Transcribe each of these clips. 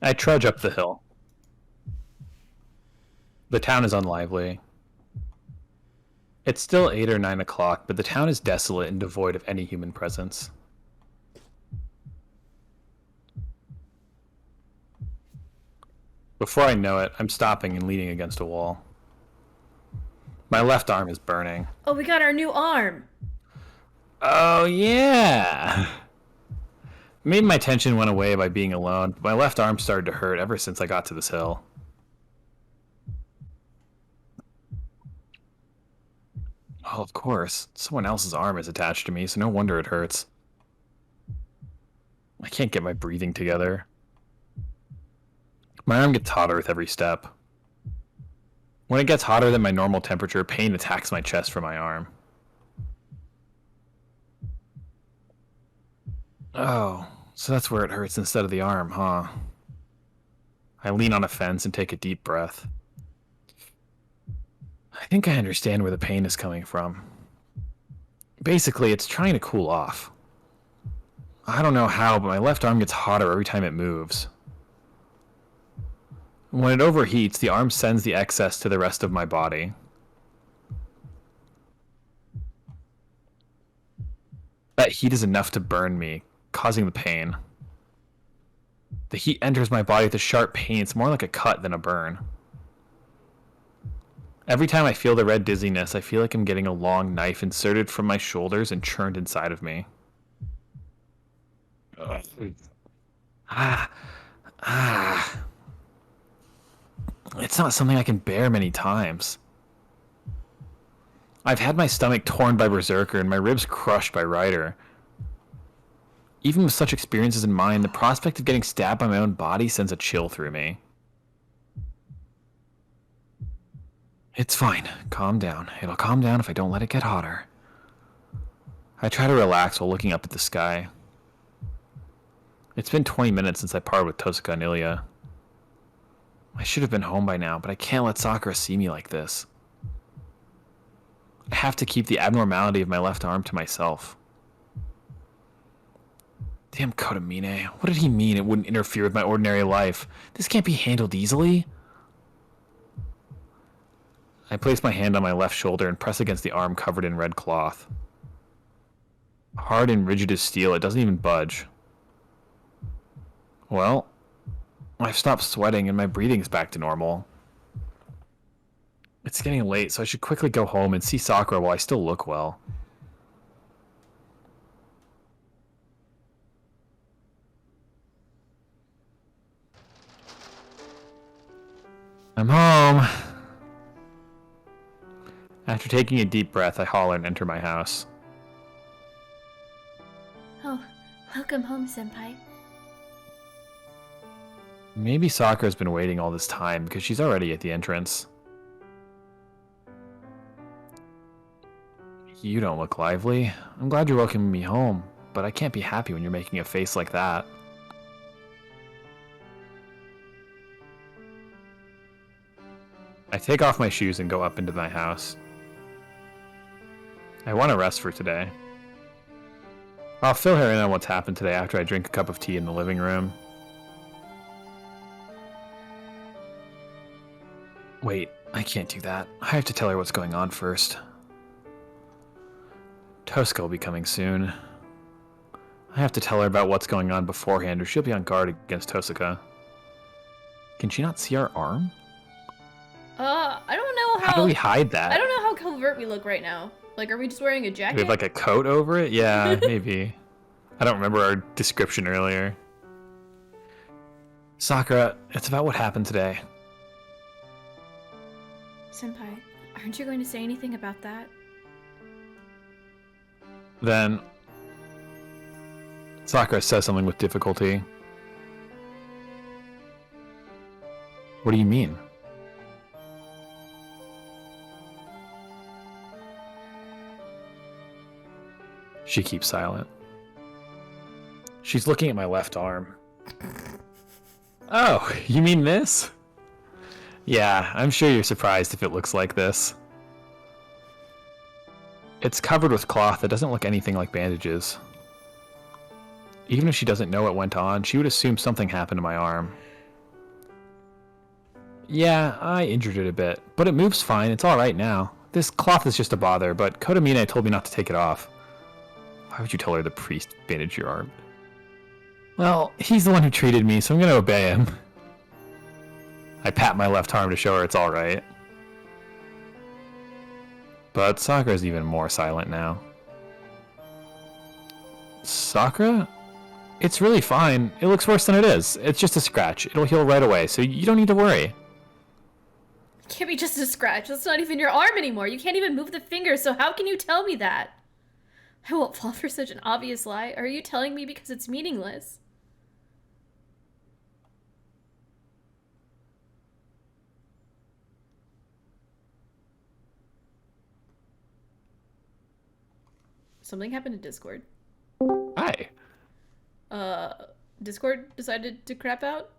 I trudge up the hill. The town is unlively. It's still 8 or 9 o'clock, but the town is desolate and devoid of any human presence. Before I know it, I'm stopping and leaning against a wall. My left arm is burning. Oh, we got our new arm! Oh, yeah! Maybe my tension went away by being alone, but my left arm started to hurt ever since I got to this hill. Oh, of course. Someone else's arm is attached to me, so no wonder it hurts. I can't get my breathing together. My arm gets hotter with every step. When it gets hotter than my normal temperature, pain attacks my chest from my arm. Oh, so that's where it hurts instead of the arm, huh? I lean on a fence and take a deep breath. I think I understand where the pain is coming from. Basically, it's trying to cool off. I don't know how, but my left arm gets hotter every time it moves. When it overheats, the arm sends the excess to the rest of my body. That heat is enough to burn me, causing the pain. The heat enters my body with a sharp pain. It's more like a cut than a burn. Every time I feel the red dizziness, I feel like I'm getting a long knife inserted from my shoulders and churned inside of me. It's not something I can bear many times. I've had my stomach torn by Berserker and my ribs crushed by Ryder. Even with such experiences in mind, the prospect of getting stabbed by my own body sends a chill through me. It's fine. Calm down. It'll calm down if I don't let it get hotter. I try to relax while looking up at the sky. It's been 20 minutes since I parted with Tosuka and Ilya. I should have been home by now, but I can't let Sakura see me like this. I have to keep the abnormality of my left arm to myself. Damn Kotomine. What did he mean it wouldn't interfere with my ordinary life? This can't be handled easily. I place my hand on my left shoulder and press against the arm covered in red cloth. Hard and rigid as steel, it doesn't even budge. Well, I've stopped sweating and my breathing's back to normal. It's getting late, so I should quickly go home and see Sakura while I still look well. I'm home. After taking a deep breath, I holler and enter my house. Oh, welcome home, Senpai. Maybe Sakura's been waiting all this time because she's already at the entrance. You don't look lively. I'm glad you're welcoming me home, but I can't be happy when you're making a face like that. I take off my shoes and go up into my house. I want to rest for today. I'll fill her in on what's happened today after I drink a cup of tea in the living room. Wait, I can't do that. I have to tell her what's going on first. Tosuka will be coming soon. I have to tell her about what's going on beforehand or she'll be on guard against Tosuka. Can she not see our arm? I don't know How do we hide that? I don't know how covert we look right now. Like, are we just wearing a jacket? We have like a coat over it? Yeah, maybe. I don't remember our description earlier. Sakura, it's about what happened today. Senpai, aren't you going to say anything about that? Then Sakura says something with difficulty. What do you mean? She keeps silent. She's looking at my left arm. Oh, you mean this? Yeah, I'm sure you're surprised if it looks like this. It's covered with cloth that doesn't look anything like bandages. Even if she doesn't know what went on, she would assume something happened to my arm. Yeah, I injured it a bit, but it moves fine. It's alright now. This cloth is just a bother, but Kotamine told me not to take it off. Why would you tell her the priest bandaged your arm? Well, he's the one who treated me, so I'm gonna obey him. I pat my left arm to show her it's alright. But Sakura's even more silent now. Sakura? It's really fine. It looks worse than it is. It's just a scratch. It'll heal right away, so you don't need to worry. It can't be just a scratch. That's not even your arm anymore. You can't even move the finger, so how can you tell me that? I won't fall for such an obvious lie. Or are you telling me because it's meaningless? Something happened to Discord. Hi. Discord decided to crap out?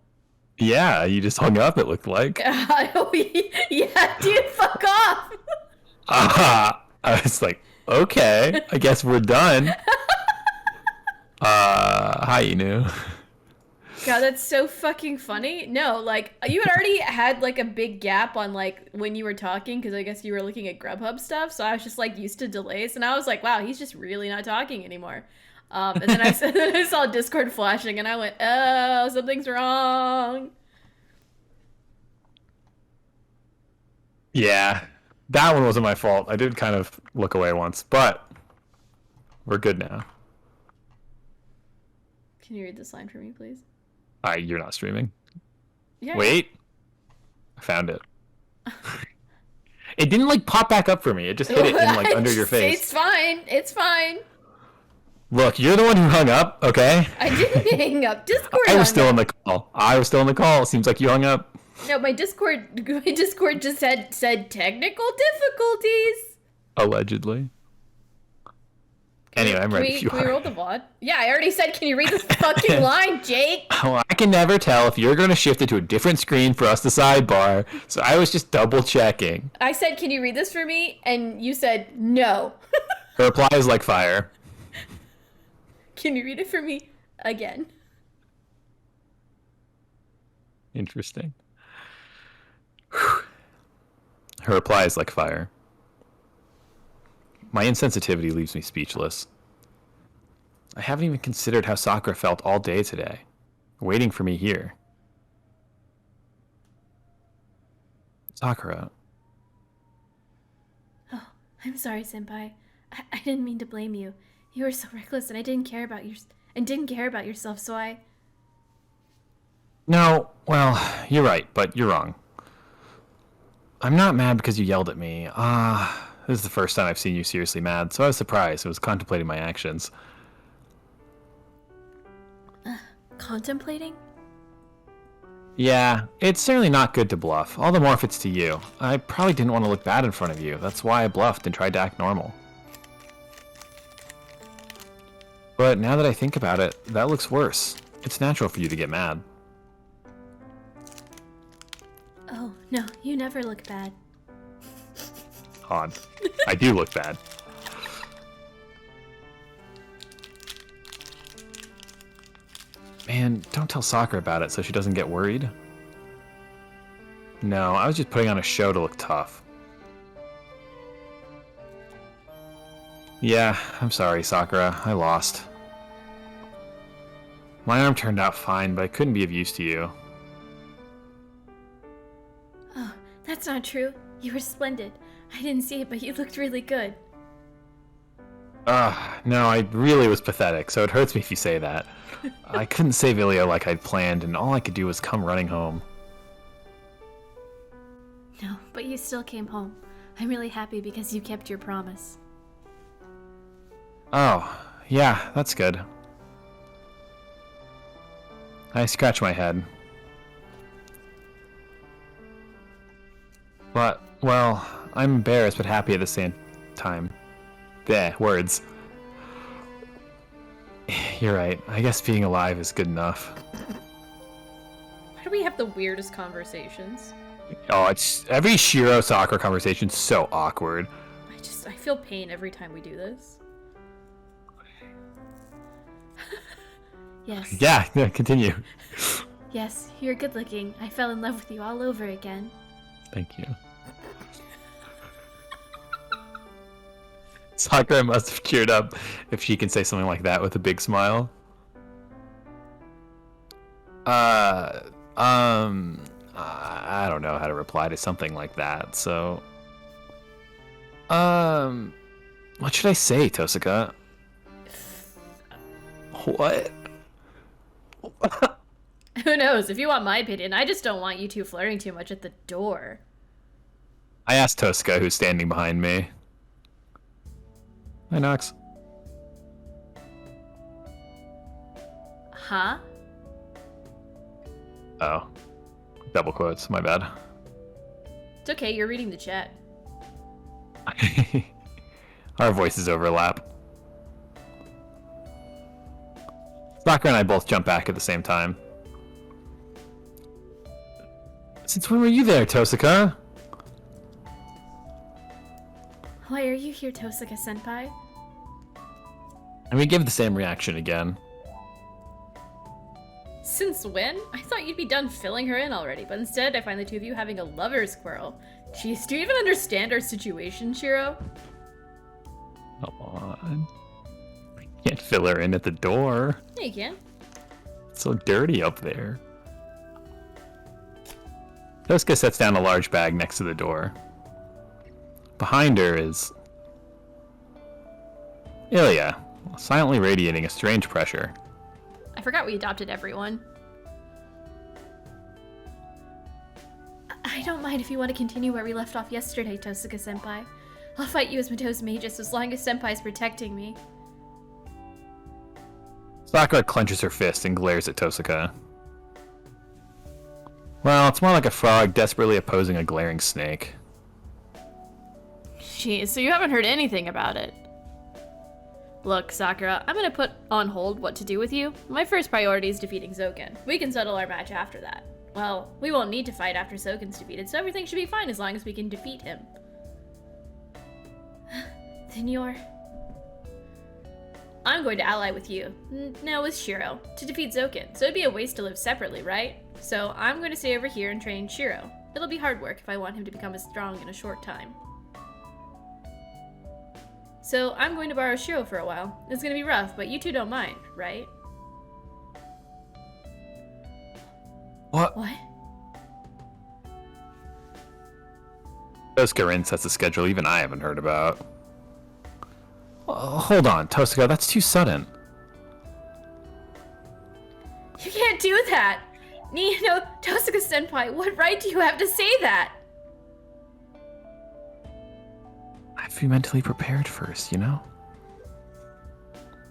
Yeah, you just hung up, it looked like. Yeah, dude, fuck off! I was like, okay, I guess we're done. Hi, Inu. God, that's so fucking funny. No, like, you had already had, like, a big gap on, like, when you were talking, because I guess you were looking at Grubhub stuff, so I was just, like, used to delays, and I was like, wow, he's just really not talking anymore. And then I saw Discord flashing, and I went, oh, something's wrong. Yeah, that one wasn't my fault. I did kind of look away once, but we're good now. Can you read this line for me, please? You're not streaming? Yeah. Wait. I found it. It didn't, like, pop back up for me. It just hit it in, like, under your face. It's fine. It's fine. Look, you're the one who hung up, okay? I didn't hang up. Discord I was still hung on up. the call. I was still on the call. Seems like you hung up. No, my Discord just said technical difficulties. Allegedly. Anyway, I'm ready if you Can we are. roll the VOD? Yeah, I already said, can you read this fucking line, Jake? Oh, I can never tell if you're going to shift it to a different screen for us to sidebar, so I was just double checking. I said, can you read this for me? And you said, no. Her reply is like fire. Can you read it for me again? Interesting. Her reply is like fire. My insensitivity leaves me speechless. I haven't even considered how Sakura felt all day today, waiting for me here. Sakura. Oh, I'm sorry, Senpai. I didn't mean to blame you. You were so reckless, and I didn't care about yourself, so I... No, well, you're right, but you're wrong. I'm not mad because you yelled at me. This is the first time I've seen you seriously mad, so I was surprised. I was contemplating my actions. Contemplating? Yeah, it's certainly not good to bluff, all the more if it's to you. I probably didn't want to look bad in front of you. That's why I bluffed and tried to act normal. But now that I think about it, that looks worse. It's natural for you to get mad. Oh, no, you never look bad. Odd. I do look bad. Man, don't tell Sakura about it so she doesn't get worried. No, I was just putting on a show to look tough. Yeah, I'm sorry, Sakura. I lost. My arm turned out fine, but I couldn't be of use to you. Oh, that's not true. You were splendid. I didn't see it, but you looked really good. No, I really was pathetic, so it hurts me if you say that. I couldn't save Ilya like I'd planned, and all I could do was come running home. No, but you still came home. I'm really happy because you kept your promise. Oh, yeah, that's good. I scratch my head. But, well, I'm embarrassed but happy at the same time. Bleh, words. You're right. I guess being alive is good enough. Why do we have the weirdest conversations? Oh, it's every Shiro Sakura conversation's so awkward. I feel pain every time we do this. Yes. Yeah, continue. Yes, you're good looking. I fell in love with you all over again. Thank you. Sakura must have cheered up if she can say something like that with a big smile. I don't know how to reply to something like that, so... What should I say, Tosaka? What? Who knows? If you want my opinion, I just don't want you two flirting too much at the door. I asked Tosaka, who's standing behind me. Hi, Nox. Huh? Oh. Double quotes, my bad. It's okay, you're reading the chat. Our voices overlap. Sakura and I both jump back at the same time. Since when were you there, Tosaka? Why are you here, Tosaka-senpai? And we give the same reaction again. Since when? I thought you'd be done filling her in already, but instead I find the two of you having a lover's quarrel. Jeez, do you even understand our situation, Shiro? Come on. I can't fill her in at the door. Yeah, you can. It's so dirty up there. Tosaka sets down a large bag next to the door. Behind her is Ilya, silently radiating a strange pressure. I forgot we adopted everyone. I don't mind if you want to continue where we left off yesterday, Tosaka-senpai. I'll fight you as Mato's magus as long as Senpai's protecting me. Sakura clenches her fist and glares at Tosaka. Well, it's more like a frog desperately opposing a glaring snake. Jeez, so you haven't heard anything about it. Look, Sakura, I'm gonna put on hold what to do with you. My first priority is defeating Zoken. We can settle our match after that. Well, we won't need to fight after Zoken's defeated, so everything should be fine as long as we can defeat him. Then I'm going to ally with you. No, with Shiro, to defeat Zoken, so it'd be a waste to live separately, right? So I'm going to stay over here and train Shiro. It'll be hard work if I want him to become as strong in a short time. So I'm going to borrow Shiro for a while. It's gonna be rough, but you two don't mind, right? What? What? Tosaka Rin sets a schedule even I haven't heard about. Hold on, Tosaka, that's too sudden. You can't do that! No, Tosaka-senpai, what right do you have to say that? I have to be mentally prepared first, you know?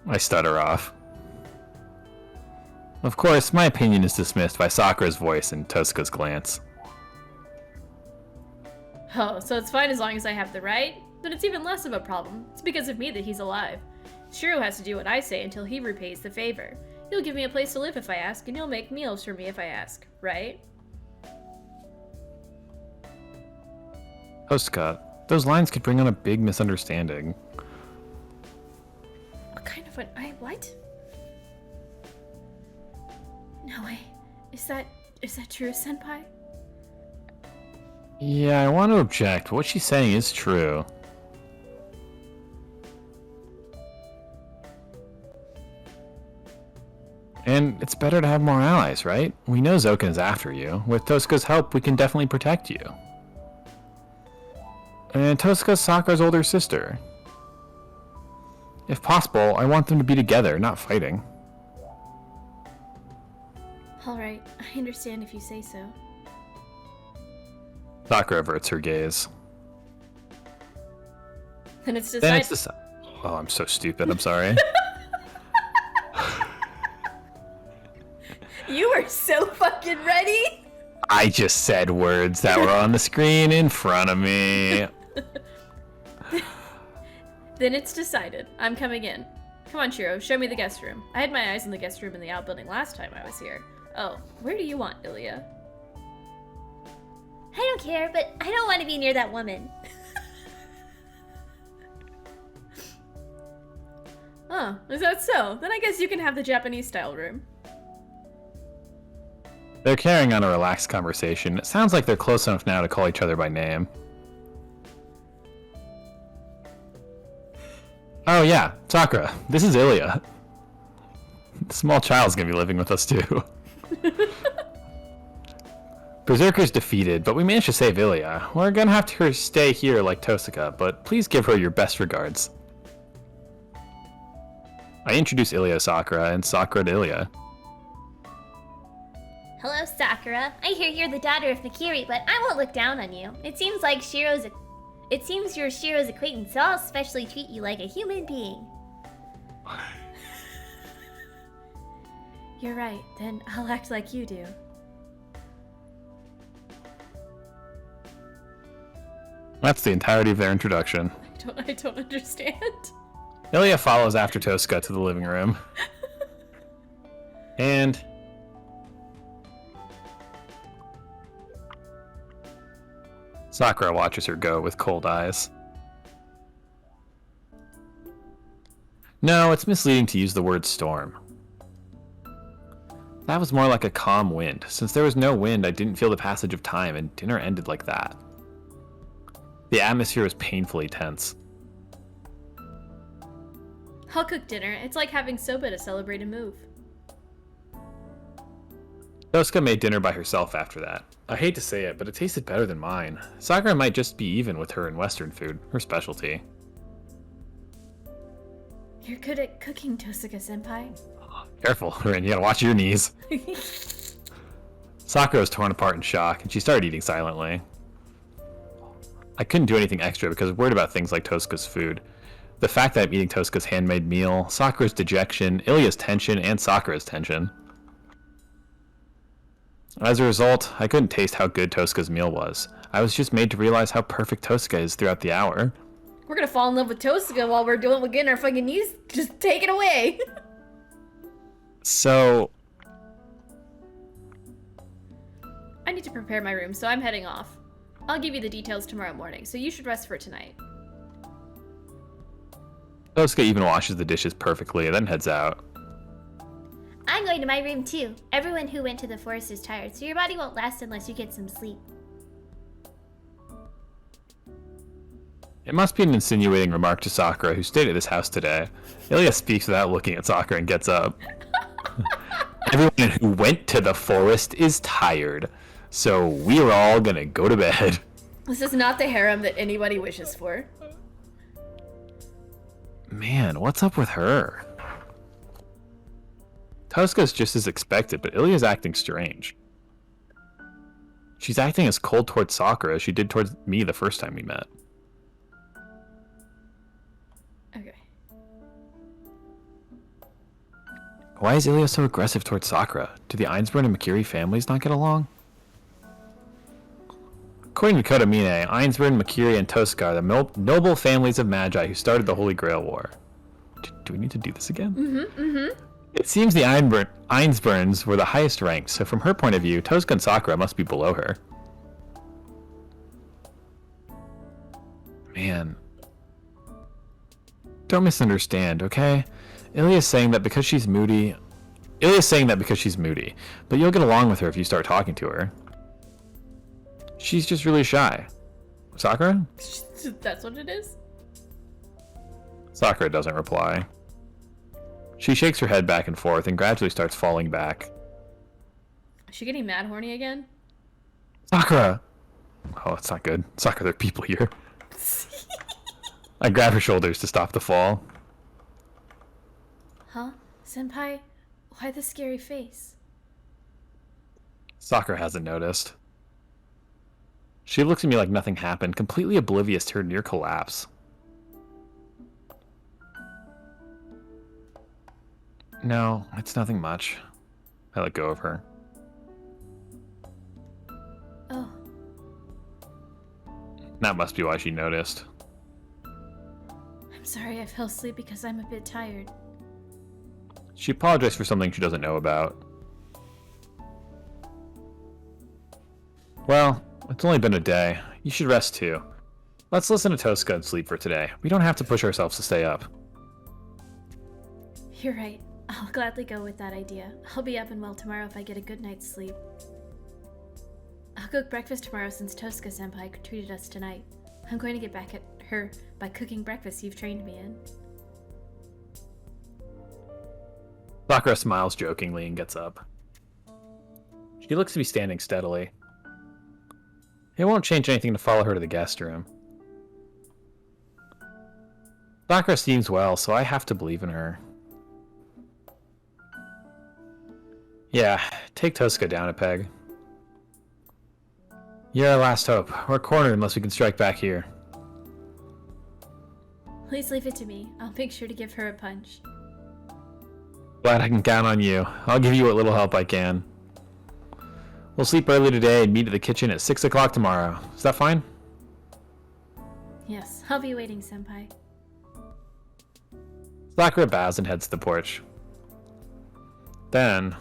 I stutter off. Of course, my opinion is dismissed by Sakura's voice and Tosaka's glance. Oh, so it's fine as long as I have the right? Then it's even less of a problem. It's because of me that he's alive. Shiro has to do what I say until he repays the favor. He'll give me a place to live if I ask, and he'll make meals for me if I ask, right? Tosaka, those lines could bring on a big misunderstanding. What kind of what? No way. Is that true, senpai? Yeah, I want to object, but what she's saying is true. And it's better to have more allies, right? We know Zoken is after you. With Tosaka's help, we can definitely protect you. And Tosaka's Sakura's older sister. If possible, I want them to be together, not fighting. Alright, I understand if you say so. Sakura averts her gaze. Then it's Then decided. it's Oh, I'm so stupid, I'm sorry. You were so fucking ready! I just said words that were on the screen in front of me. Then it's decided. I'm coming in. Come on, Shiro, show me the guest room. I had my eyes on the guest room in the outbuilding last time I was here. Oh, where do you want, Ilya? I don't care, but I don't want to be near that woman. Oh, is that so? Then I guess you can have the Japanese-style room. They're carrying on a relaxed conversation. It sounds like they're close enough now to call each other by name. Oh yeah, Sakura, this is Ilya. The small child's gonna be living with us too. Berserker's defeated, but we managed to save Ilya. We're gonna have to stay here like Tosaka, but please give her your best regards. I introduce Ilya to Sakura, and Sakura to Ilya. Hello, Sakura. I hear you're the daughter of Mikiri, but I won't look down on you. It seems you're Shiro's acquaintance, so I'll especially treat you like a human being. You're right, then I'll act like you do. That's the entirety of their introduction. I don't understand. Ilya follows after Tosaka to the living room. And Sakura watches her go with cold eyes. No, it's misleading to use the word storm. That was more like a calm wind. Since there was no wind, I didn't feel the passage of time, and dinner ended like that. The atmosphere was painfully tense. I'll cook dinner. It's like having soba to celebrate a move. Tosaka made dinner by herself after that. I hate to say it, but it tasted better than mine. Sakura might just be even with her in Western food, her specialty. You're good at cooking, Tosaka-senpai. Careful, Rin, you gotta watch your knees. Sakura was torn apart in shock, and she started eating silently. I couldn't do anything extra because I was worried about things like Tosaka's food. The fact that I'm eating Tosaka's handmade meal, Sakura's dejection, Ilya's tension, and Sakura's tension. As a result, I couldn't taste how good Tosaka's meal was. I was just made to realize how perfect Tosaka is throughout the hour. We're gonna fall in love with Tosaka while we're getting our fucking knees. Just take it away. So... I need to prepare my room, so I'm heading off. I'll give you the details tomorrow morning, so you should rest for tonight. Tosaka even washes the dishes perfectly, then heads out. I'm going to my room too. Everyone who went to the forest is tired, so your body won't last unless you get some sleep. It must be an insinuating remark to Sakura, who stayed at this house today. Ilya speaks without looking at Sakura and gets up. Everyone who went to the forest is tired, so we're all gonna go to bed. This is not the harem that anybody wishes for. Man, what's up with her? Tosaka's just as expected, but Ilya's acting strange. She's acting as cold towards Sakura as she did towards me the first time we met. Okay. Why is Ilya so aggressive towards Sakura? Do the Ainsburn and Mikiri families not get along? According to Kodamine, Ainsburn, Mikiri, and Tosaka are the noble families of Magi who started the Holy Grail War. Do we need to do this again? It seems the Ainsburns were the highest ranked, so from her point of view, Tosaka and Sakura must be below her. Man. Don't misunderstand, okay? Ilya's saying that because she's moody, but you'll get along with her if you start talking to her. She's just really shy. Sakura? That's what it is? Sakura doesn't reply. She shakes her head back and forth and gradually starts falling back. Is she getting mad horny again? Sakura! Oh, it's not good. Sakura, there are people here. I grab her shoulders to stop the fall. Huh? Senpai? Why the scary face? Sakura hasn't noticed. She looks at me like nothing happened, completely oblivious to her near collapse. No, it's nothing much. I let go of her. Oh. That must be why she noticed. I'm sorry I fell asleep because I'm a bit tired. She apologized for something she doesn't know about. Well, it's only been a day. You should rest too. Let's listen to Tosaka and sleep for today. We don't have to push ourselves to stay up. You're right. I'll gladly go with that idea. I'll be up and well tomorrow if I get a good night's sleep. I'll cook breakfast tomorrow since Tosuka-senpai treated us tonight. I'm going to get back at her by cooking breakfast you've trained me in. Sakura smiles jokingly and gets up. She looks to be standing steadily. It won't change anything to follow her to the guest room. Sakura seems well, so I have to believe in her. Yeah, take Tosuka down a peg. You're our last hope. We're cornered unless we can strike back here. Please leave it to me. I'll make sure to give her a punch. Glad I can count on you. I'll give you what little help I can. We'll sleep early today and meet at the kitchen at 6 o'clock tomorrow. Is that fine? Yes, I'll be waiting, senpai. Sakura bows and heads to the porch. Then...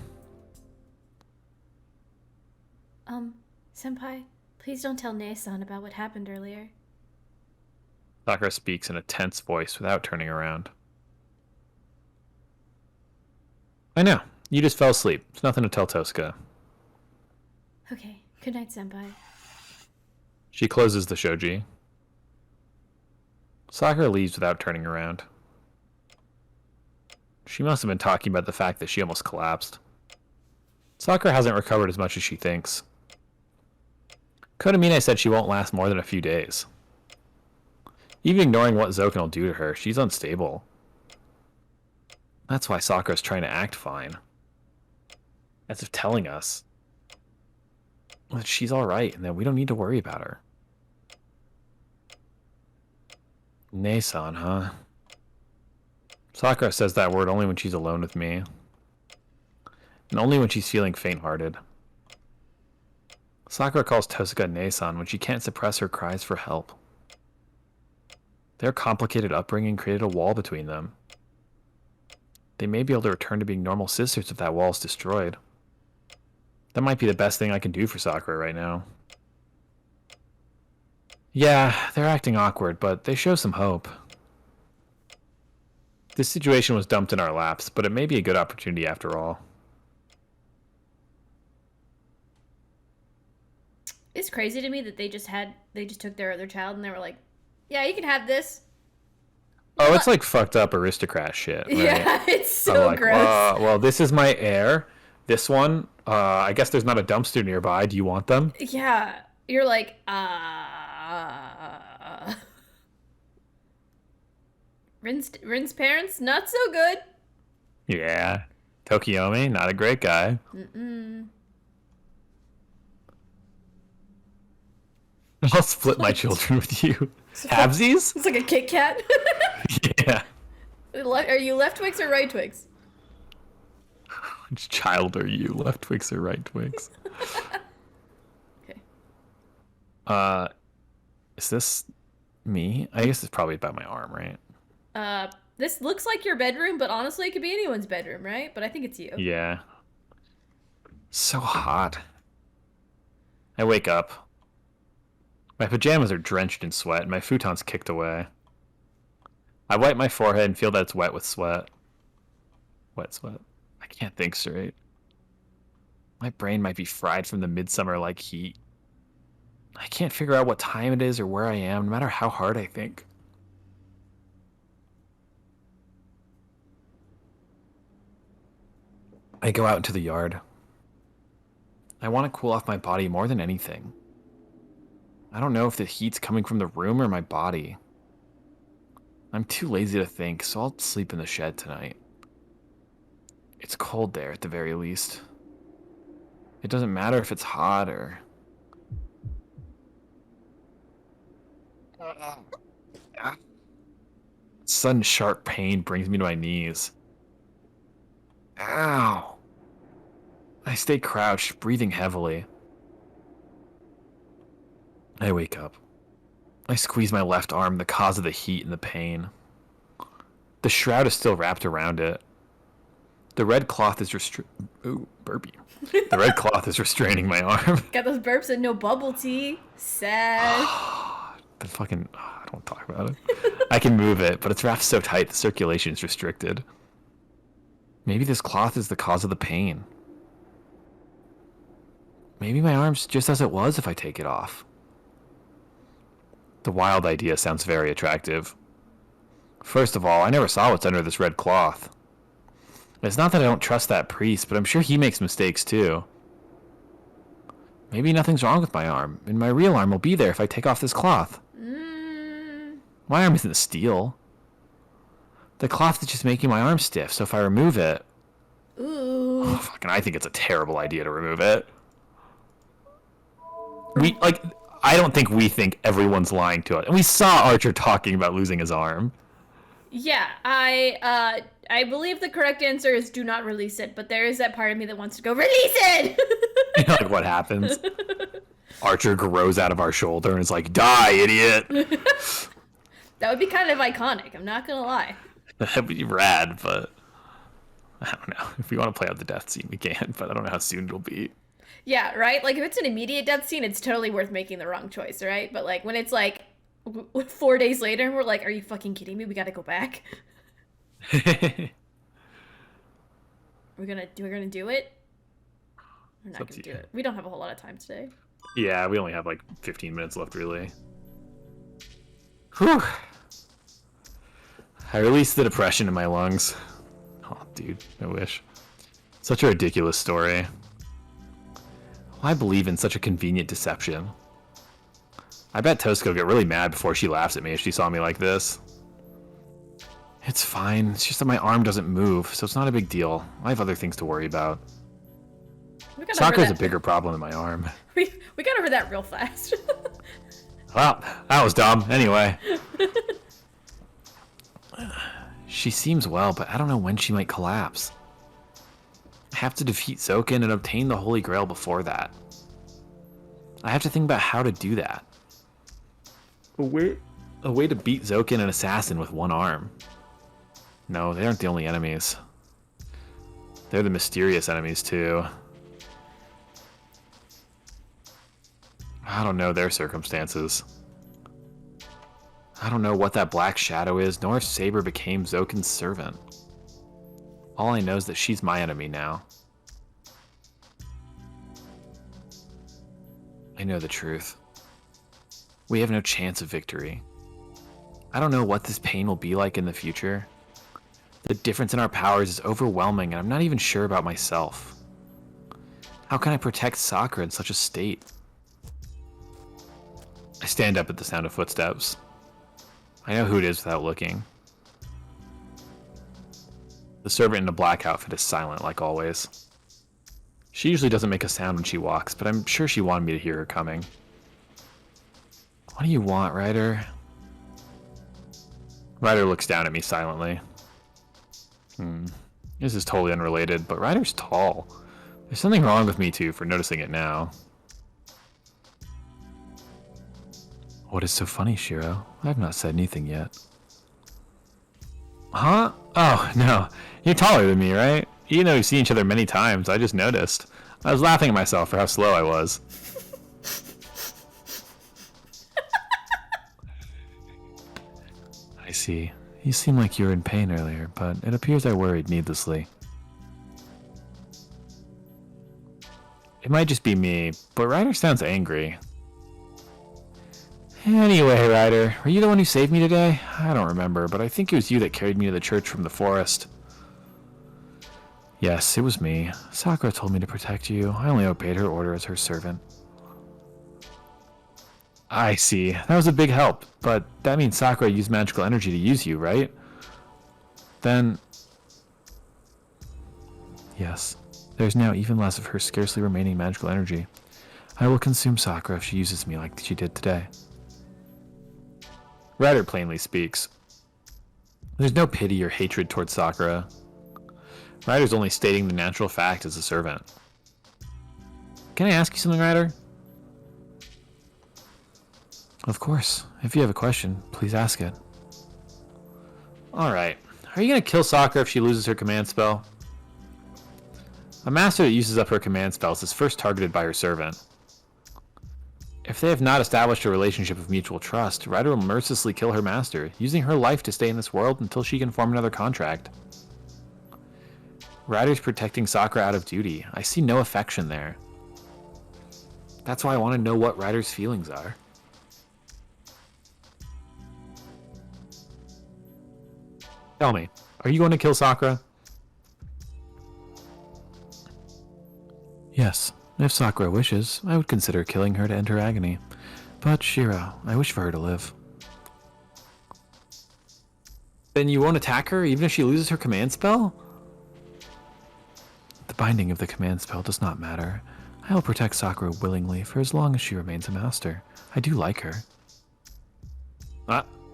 Senpai, please don't tell Nae-san about what happened earlier. Sakura speaks in a tense voice without turning around. I know. You just fell asleep. It's nothing to tell Tosuka. Okay, good night, senpai. She closes the shoji. Sakura leaves without turning around. She must have been talking about the fact that she almost collapsed. Sakura hasn't recovered as much as she thinks. Kodamine said she won't last more than a few days. Even ignoring what Zoken will do to her, she's unstable. That's why Sakura's trying to act fine. As if telling us that she's alright and that we don't need to worry about her. Nae-san, huh? Sakura says that word only when she's alone with me. And only when she's feeling faint-hearted. Sakura calls Tosuka Nae-san when she can't suppress her cries for help. Their complicated upbringing created a wall between them. They may be able to return to being normal sisters if that wall is destroyed. That might be the best thing I can do for Sakura right now. Yeah, they're acting awkward, but they show some hope. This situation was dumped in our laps, but it may be a good opportunity after all. It's crazy to me that they just took their other child and they were like, yeah, you can have this. Oh, it's like fucked up aristocrat shit, right? Yeah, it's so like, gross. Well, this is my heir. This one, I guess there's not a dumpster nearby. Do you want them? Yeah, you're like, Rin's parents, not so good. Yeah. Tokiyome, not a great guy. Mm-mm. I'll split my children with you. Halvesies? It's like a Kit Kat. Yeah. Are you left Twix or right Twix? Which child are you? Left Twix or right Twix? Okay. Is this me? I guess it's probably about my arm, right? This looks like your bedroom, but honestly, it could be anyone's bedroom, right? But I think it's you. Yeah. So hot. I wake up. My pajamas are drenched in sweat, and my futon's kicked away. I wipe my forehead and feel that it's wet with sweat. Wet sweat. I can't think straight. My brain might be fried from the midsummer-like heat. I can't figure out what time it is or where I am, no matter how hard I think. I go out into the yard. I want to cool off my body more than anything. I don't know if the heat's coming from the room or my body. I'm too lazy to think, so I'll sleep in the shed tonight. It's cold there at the very least. It doesn't matter if it's hot or... Sudden sharp pain brings me to my knees. Ow! I stay crouched, breathing heavily. I wake up. I squeeze my left arm, the cause of the heat and the pain. The shroud is still wrapped around it. The red cloth is Ooh, burpee. The red cloth is restraining my arm. Got those burps and no bubble tea. Sad. The fucking... I don't want to talk about it. I can move it, but it's wrapped so tight the circulation is restricted. Maybe this cloth is the cause of the pain. Maybe my arm's just as it was if I take it off. The wild idea sounds very attractive. First of all, I never saw what's under this red cloth. It's not that I don't trust that priest, but I'm sure he makes mistakes too. Maybe nothing's wrong with my arm, and my real arm will be there if I take off this cloth. My arm isn't steel. The cloth is just making my arm stiff, so if I remove it... Ooh. Oh, fucking, I think it's a terrible idea to remove it. I don't think we think everyone's lying to us. And we saw Archer talking about losing his arm. Yeah, I believe the correct answer is do not release it, but there is that part of me that wants to go, release it! You know, like, what happens? Archer grows out of our shoulder and is like, die, idiot! That would be kind of iconic, I'm not gonna lie. That'd be rad, but... I don't know. If we want to play out the death scene, we can, but I don't know how soon it'll be. Yeah, right? Like, if it's an immediate death scene, it's totally worth making the wrong choice, right? But, like, when it's, like, 4 days later, and we're like, are you fucking kidding me? We gotta go back. We're gonna do it? We're not gonna do it. We don't have a whole lot of time today. Yeah, we only have, like, 15 minutes left, really. Whew. I released the depression in my lungs. Oh, dude, I wish. Such a ridiculous story. Why believe in such a convenient deception? I bet Tosko will get really mad before she laughs at me if she saw me like this. It's fine. It's just that my arm doesn't move, so it's not a big deal. I have other things to worry about. Sakura's a bigger problem than my arm. We got over that real fast. Well, that was dumb. Anyway. She seems well, but I don't know when she might collapse. I have to defeat Zokin and obtain the Holy Grail before that. I have to think about how to do that. A way to beat Zokin and Assassin with one arm. No, they aren't the only enemies. They're the mysterious enemies, too. I don't know their circumstances. I don't know what that black shadow is, nor if Saber became Zokin's servant. All I know is that she's my enemy now. I know the truth. We have no chance of victory. I don't know what this pain will be like in the future. The difference in our powers is overwhelming, and I'm not even sure about myself. How can I protect Sakura in such a state? I stand up at the sound of footsteps. I know who it is without looking. The servant in a black outfit is silent, like always. She usually doesn't make a sound when she walks, but I'm sure she wanted me to hear her coming. What do you want, Ryder? Ryder looks down at me silently. This is totally unrelated, but Ryder's tall. There's something wrong with me, too, for noticing it now. What is so funny, Shiro? I've not said anything yet. Huh? Oh, no. You're taller than me, right? Even though we've seen each other many times, I just noticed. I was laughing at myself for how slow I was. I see. You seemed like you were in pain earlier, but it appears I worried needlessly. It might just be me, but Ryder sounds angry. Anyway, Ryder, were you the one who saved me today? I don't remember, but I think it was you that carried me to the church from the forest. Yes, it was me. Sakura told me to protect you. I only obeyed her order as her servant. I see. That was a big help, but that means Sakura used magical energy to use you, right? Then... Yes. There's now even less of her scarcely remaining magical energy. I will consume Sakura if she uses me like she did today. Ryder plainly speaks. There's no pity or hatred towards Sakura. Ryder's only stating the natural fact as a servant. Can I ask you something, Ryder? Of course. If you have a question, please ask it. Alright. Are you going to kill Sakura if she loses her command spell? A master that uses up her command spells is first targeted by her servant. If they have not established a relationship of mutual trust, Ryder will mercilessly kill her master, using her life to stay in this world until she can form another contract. Ryder's protecting Sakura out of duty. I see no affection there. That's why I want to know what Ryder's feelings are. Tell me, are you going to kill Sakura? Yes, if Sakura wishes, I would consider killing her to end her agony. But Shiro, I wish for her to live. Then you won't attack her even if she loses her command spell? The binding of the command spell does not matter. I will protect Sakura willingly for as long as she remains a master. I do like her.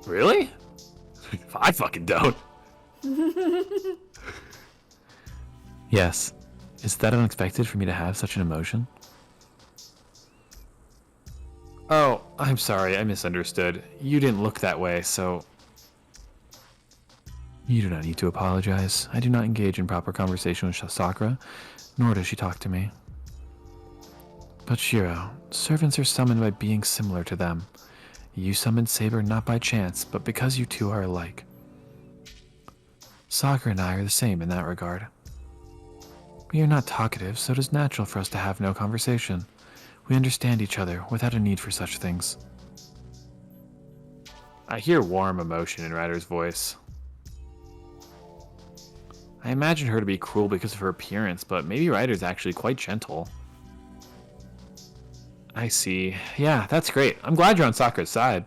Really? I fucking don't. Yes. Is that unexpected for me to have such an emotion? Oh, I'm sorry, I misunderstood. You didn't look that way, so... You do not need to apologize. I do not engage in proper conversation with Sakura, nor does she talk to me. But Shiro, servants are summoned by beings similar to them. You summoned Saber not by chance, but because you two are alike. Sakura and I are the same in that regard. We are not talkative, so it is natural for us to have no conversation. We understand each other without a need for such things. I hear warm emotion in Ryder's voice. I imagine her to be cruel because of her appearance, but maybe Ryder's actually quite gentle. I see. Yeah, that's great. I'm glad you're on Sakura's side.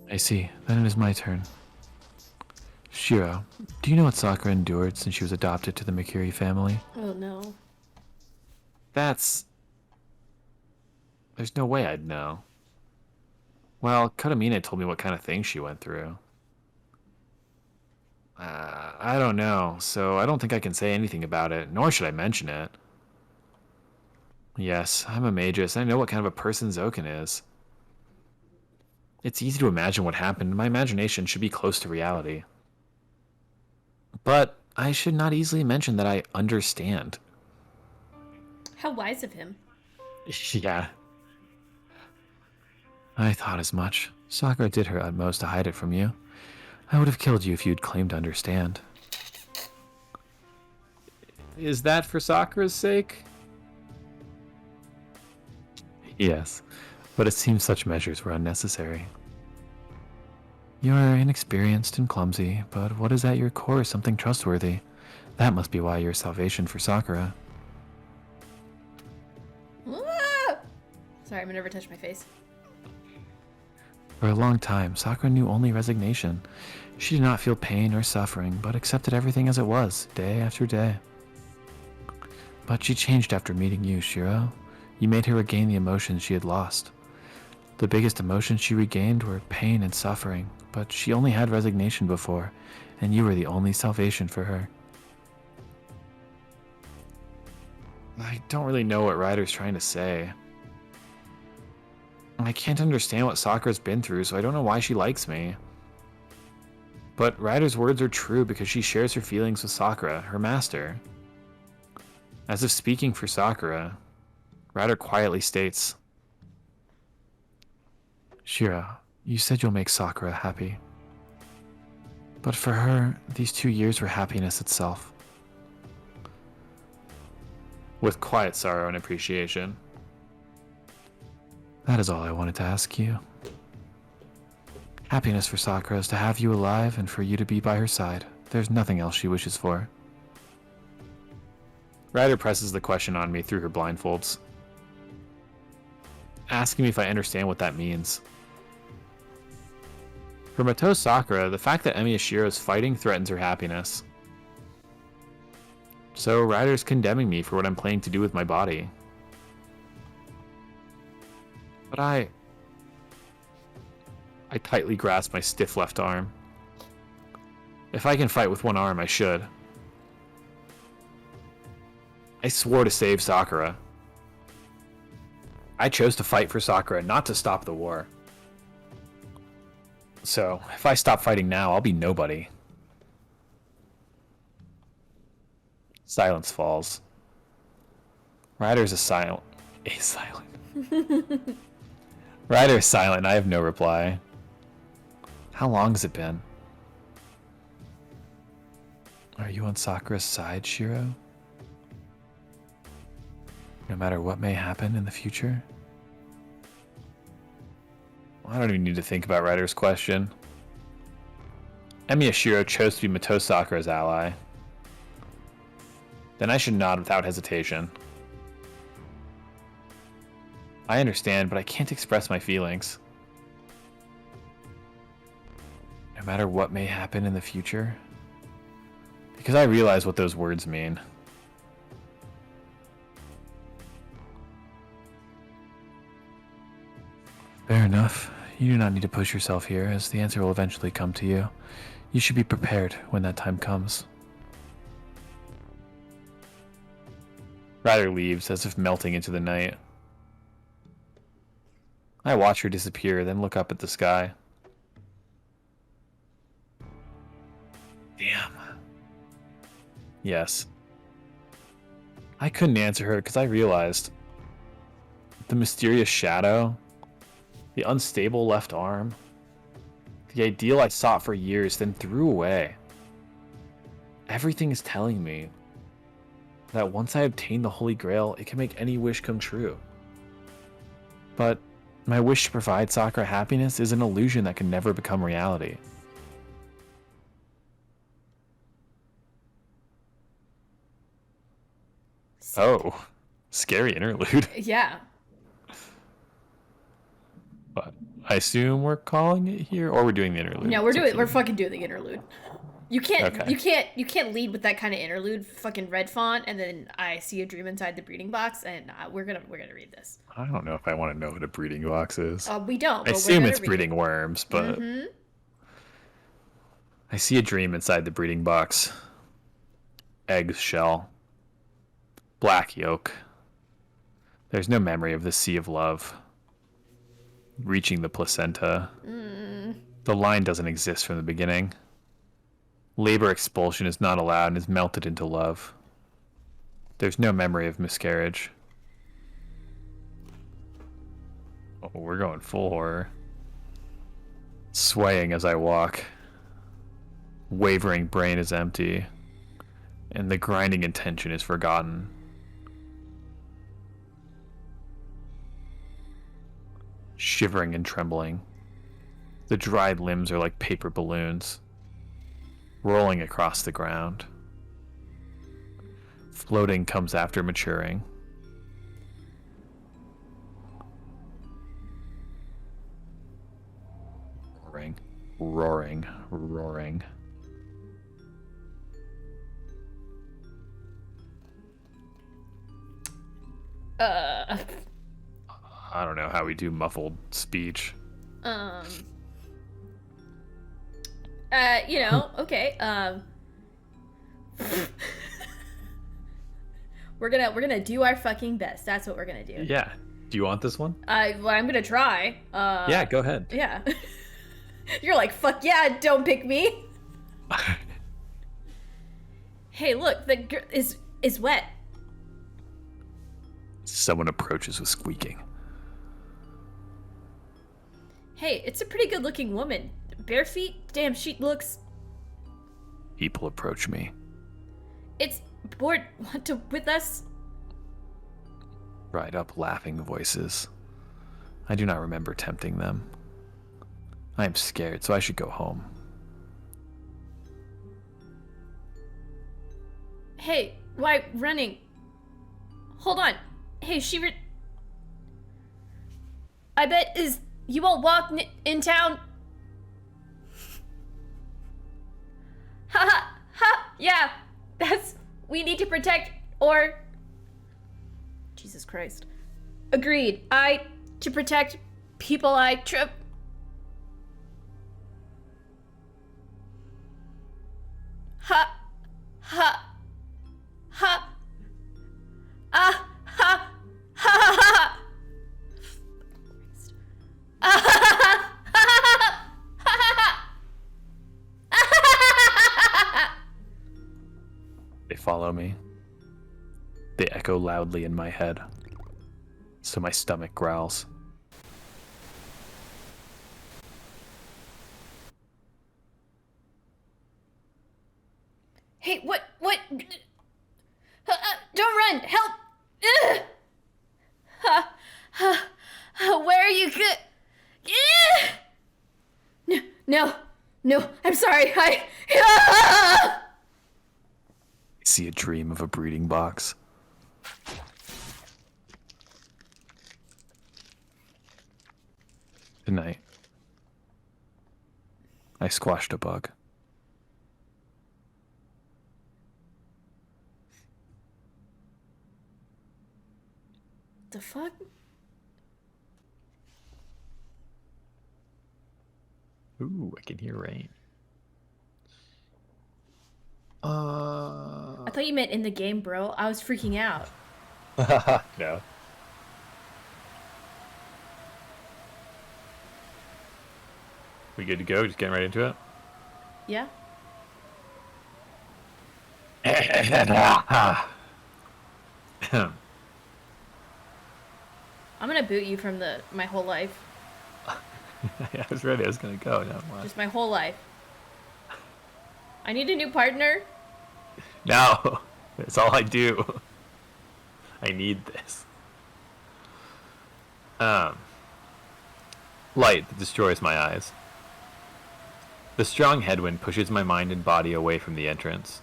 I see. Then it is my turn. Shiro, do you know what Sakura endured since she was adopted to the Mikiri family? Oh no. There's no way I'd know. Well, Kodamine told me what kind of things she went through. I don't know, so I don't think I can say anything about it, nor should I mention it. Yes, I'm a magus, and I know what kind of a person Zoken is. It's easy to imagine what happened, my imagination should be close to reality. But I should not easily mention that I understand. How wise of him. Yeah. I thought as much. Sakura did her utmost to hide it from you. I would have killed you if you'd claimed to understand. Is that for Sakura's sake? Yes, but it seems such measures were unnecessary. You are inexperienced and clumsy, but what is at your core is something trustworthy. That must be why you're salvation for Sakura. Ah! Sorry, I'm gonna never touch my face. For a long time, Sakura knew only resignation. She did not feel pain or suffering, but accepted everything as it was, day after day. But she changed after meeting you, Shiro. You made her regain the emotions she had lost. The biggest emotions she regained were pain and suffering, but she only had resignation before, and you were the only salvation for her. I don't really know what Ryder's trying to say. I can't understand what Sakura's been through, so I don't know why she likes me. But Ryder's words are true because she shares her feelings with Sakura, her master. As if speaking for Sakura, Ryder quietly states, Shiro, you said you'll make Sakura happy. But for her, these 2 years were happiness itself. With quiet sorrow and appreciation. That is all I wanted to ask you. Happiness for Sakura is to have you alive and for you to be by her side. There's nothing else she wishes for. Ryder presses the question on me through her blindfolds, asking me if I understand what that means. For Mato Sakura, the fact that Emi Ashiro is fighting threatens her happiness. So Ryder's condemning me for what I'm planning to do with my body. But I tightly grasp my stiff left arm. If I can fight with one arm, I should. I swore to save Sakura. I chose to fight for Sakura, not to stop the war. So, if I stop fighting now, I'll be nobody. Silence falls. Ryder's silent. Ryder is silent, and I have no reply. How long has it been? Are you on Sakura's side, Shiro? No matter what may happen in the future? I don't even need to think about Ryder's question. Emiyashiro chose to be Mato Sakura's ally. Then I should nod without hesitation. I understand, but I can't express my feelings. No matter what may happen in the future? Because I realize what those words mean. Fair enough. You do not need to push yourself here, as the answer will eventually come to you. You should be prepared when that time comes. Ryder leaves, as if melting into the night. I watch her disappear, then look up at the sky. Damn. Yes. I couldn't answer her because I realized the mysterious shadow, the unstable left arm, the ideal I sought for years, then threw away. Everything is telling me that once I obtain the Holy Grail, it can make any wish come true. But my wish to provide Sakura happiness is an illusion that can never become reality. Oh, scary interlude. Yeah. But I assume we're calling it here, or we're doing the interlude. No, we're fucking doing the interlude. You can't Okay. you can't lead with that kind of interlude, fucking red font, and then I see a dream inside the breeding box, and we're gonna read this. I don't know if I want to know what a breeding box is. We don't. I But assume we're it's gonna read breeding worms, but it. I see a dream inside the breeding box. Egg shell. Black yolk. There's no memory of the sea of love. Reaching the placenta. The line doesn't exist from the beginning. Labor expulsion is not allowed and is melted into love. There's no memory of miscarriage. Oh, we're going full horror. Swaying as I walk. Wavering brain is empty. And the grinding intention is forgotten. Shivering and trembling. The dried limbs are like paper balloons, rolling across the ground. Floating comes after maturing. Roaring, roaring, roaring. I don't know how we do muffled speech. Okay. We're gonna do our fucking best. That's what we're gonna do. Yeah. Do you want this one? Well, I'm gonna try. Yeah, go ahead. Yeah. You're like, fuck yeah, don't pick me. Hey, look, the girl is wet. Someone approaches with squeaking. Hey, it's a pretty good looking woman. Bare feet? Damn, she looks... People approach me. It's bored. Want to with us? Ride up laughing voices. I do not remember tempting them. I am scared, so I should go home. Hey, why running? Hold on. Hey, I bet you won't walk in town. Ha ha ha! Yeah, we need to protect or. Jesus Christ. Agreed. To protect people I trip. Ha ha ha. Ah ha ha ha. They follow me. They echo loudly in my head. So my stomach growls. Hey, what? Don't run! Help! Ugh! No. No, I'm sorry. I see a dream of a breeding box. Tonight, I squashed a bug. The fuck? Ooh, I can hear rain. I thought you meant in the game, bro. I was freaking out. No. We good to go? Just getting right into it? Yeah? I'm gonna boot you from my whole life. I was ready. I was gonna go. No, what? Just my whole life. I need a new partner. No, that's all I do. I need this. Light that destroys my eyes. The strong headwind pushes my mind and body away from the entrance.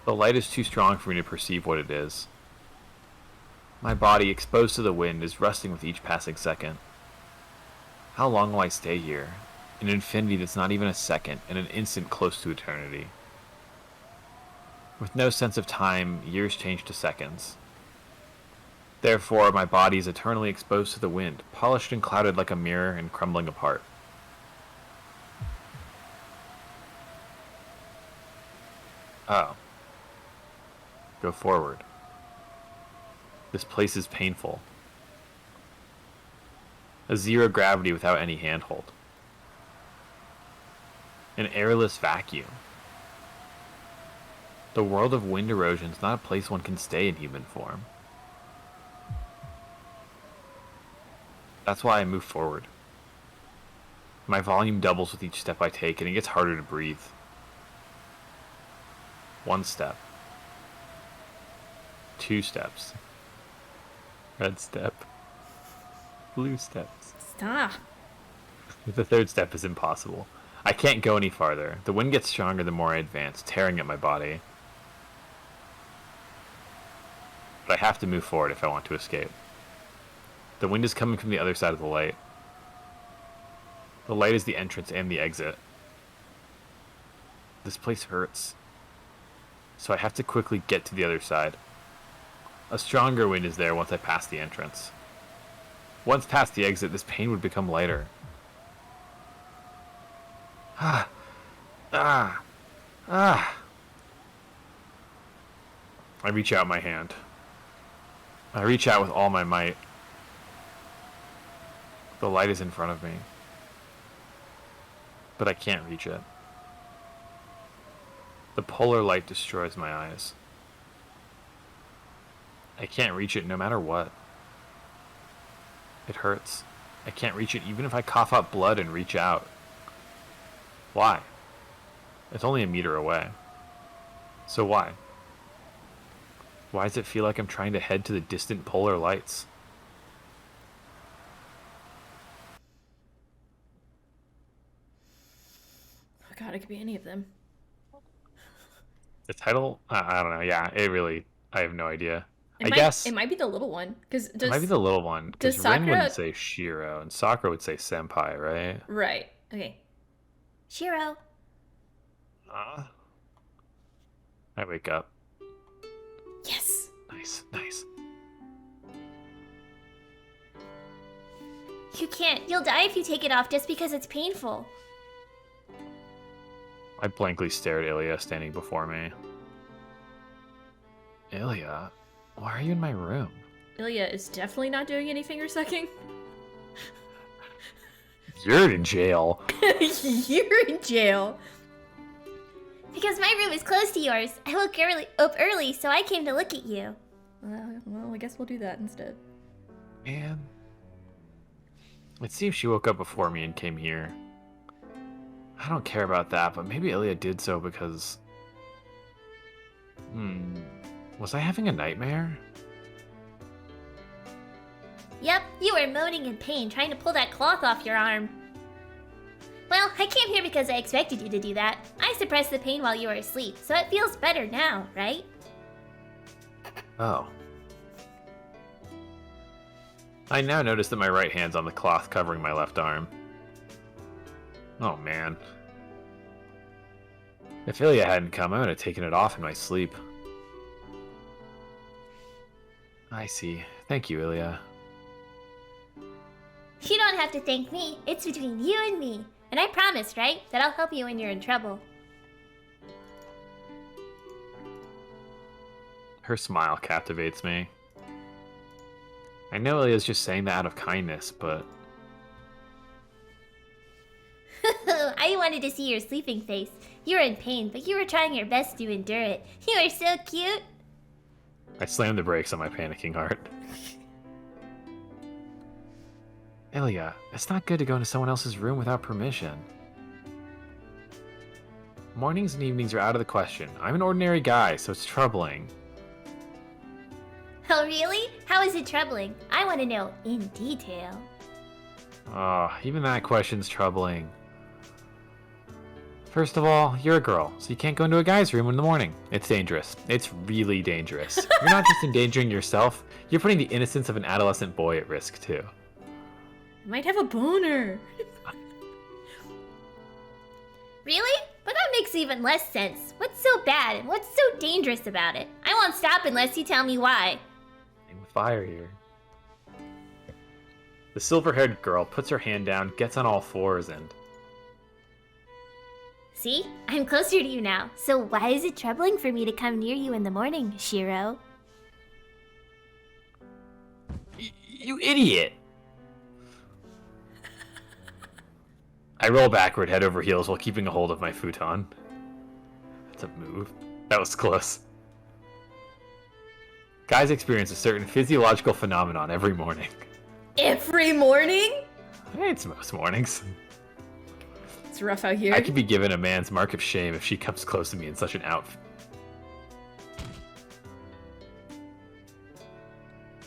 The light is too strong for me to perceive what it is. My body, exposed to the wind, is rusting with each passing second. How long will I stay here? An infinity that's not even a second, and an instant close to eternity. With no sense of time, years change to seconds. Therefore, my body is eternally exposed to the wind, polished and clouded like a mirror and crumbling apart. Oh. Go forward. This place is painful. A zero gravity without any handhold. An airless vacuum. The world of wind erosion is not a place one can stay in human form. That's why I move forward. My volume doubles with each step I take, and it gets harder to breathe. One step. 2 steps. Red step. Blue steps. Stop. The 3rd step is impossible. I can't go any farther. The wind gets stronger the more I advance, tearing at my body. But I have to move forward if I want to escape. The wind is coming from the other side of the light. The light is the entrance and the exit. This place hurts. So I have to quickly get to the other side. A stronger wind is there once I pass the entrance. Once past the exit, this pain would become lighter. I reach out my hand. I reach out with all my might. The light is in front of me. But I can't reach it. The polar light destroys my eyes. I can't reach it no matter what. It hurts. I can't reach it even if I cough up blood and reach out. Why? It's only a meter away. So why? Why does it feel like I'm trying to head to the distant polar lights? Oh god, it could be any of them. The title? I don't know. Yeah, I have no idea. I guess it might be the little one, because it might be the little one. Because Rin Sakura wouldn't say Shiro, and Sakura would say Senpai, right? Right. Okay. Shiro. I wake up. Yes. Nice, nice. You can't. You'll die if you take it off just because it's painful. I blankly stare at Ilya standing before me. Ilya, why are you in my room? Ilya is definitely not doing any finger sucking. You're in jail. You're in jail. Because my room is close to yours. I woke up early, so I came to look at you. Well, I guess we'll do that instead. Man. It seems she woke up before me and came here. I don't care about that, but maybe Ilya did so because... Was I having a nightmare? Yep, you were moaning in pain trying to pull that cloth off your arm. Well, I came here because I expected you to do that. I suppressed the pain while you were asleep, so it feels better now, right? Oh. I now notice that my right hand's on the cloth covering my left arm. Oh man. If Ilya hadn't come, I would have taken it off in my sleep. I see. Thank you, Ilya. You don't have to thank me. It's between you and me. And I promised, right, that I'll help you when you're in trouble. Her smile captivates me. I know Ilya's just saying that out of kindness, but... I wanted to see your sleeping face. You were in pain, but you were trying your best to endure it. You were so cute. I slammed the brakes on my panicking heart. Ilya, it's not good to go into someone else's room without permission. Mornings and evenings are out of the question. I'm an ordinary guy, so it's troubling. Oh, really? How is it troubling? I want to know in detail. Even that question's troubling. First of all, you're a girl, so you can't go into a guy's room in the morning. It's dangerous. It's really dangerous. You're not just endangering yourself, you're putting the innocence of an adolescent boy at risk, too. I might have a boner. Really? But that makes even less sense. What's so bad and what's so dangerous about it? I won't stop unless you tell me why. Playing with fire here. The silver-haired girl puts her hand down, gets on all fours, and... See? I'm closer to you now. So why is it troubling for me to come near you in the morning, Shiro? You idiot! I roll backward, head over heels, while keeping a hold of my futon. That's a move. That was close. Guys experience a certain physiological phenomenon every morning. Every morning? It's most mornings. It's rough out here. I could be given a man's mark of shame if she comes close to me in such an outfit.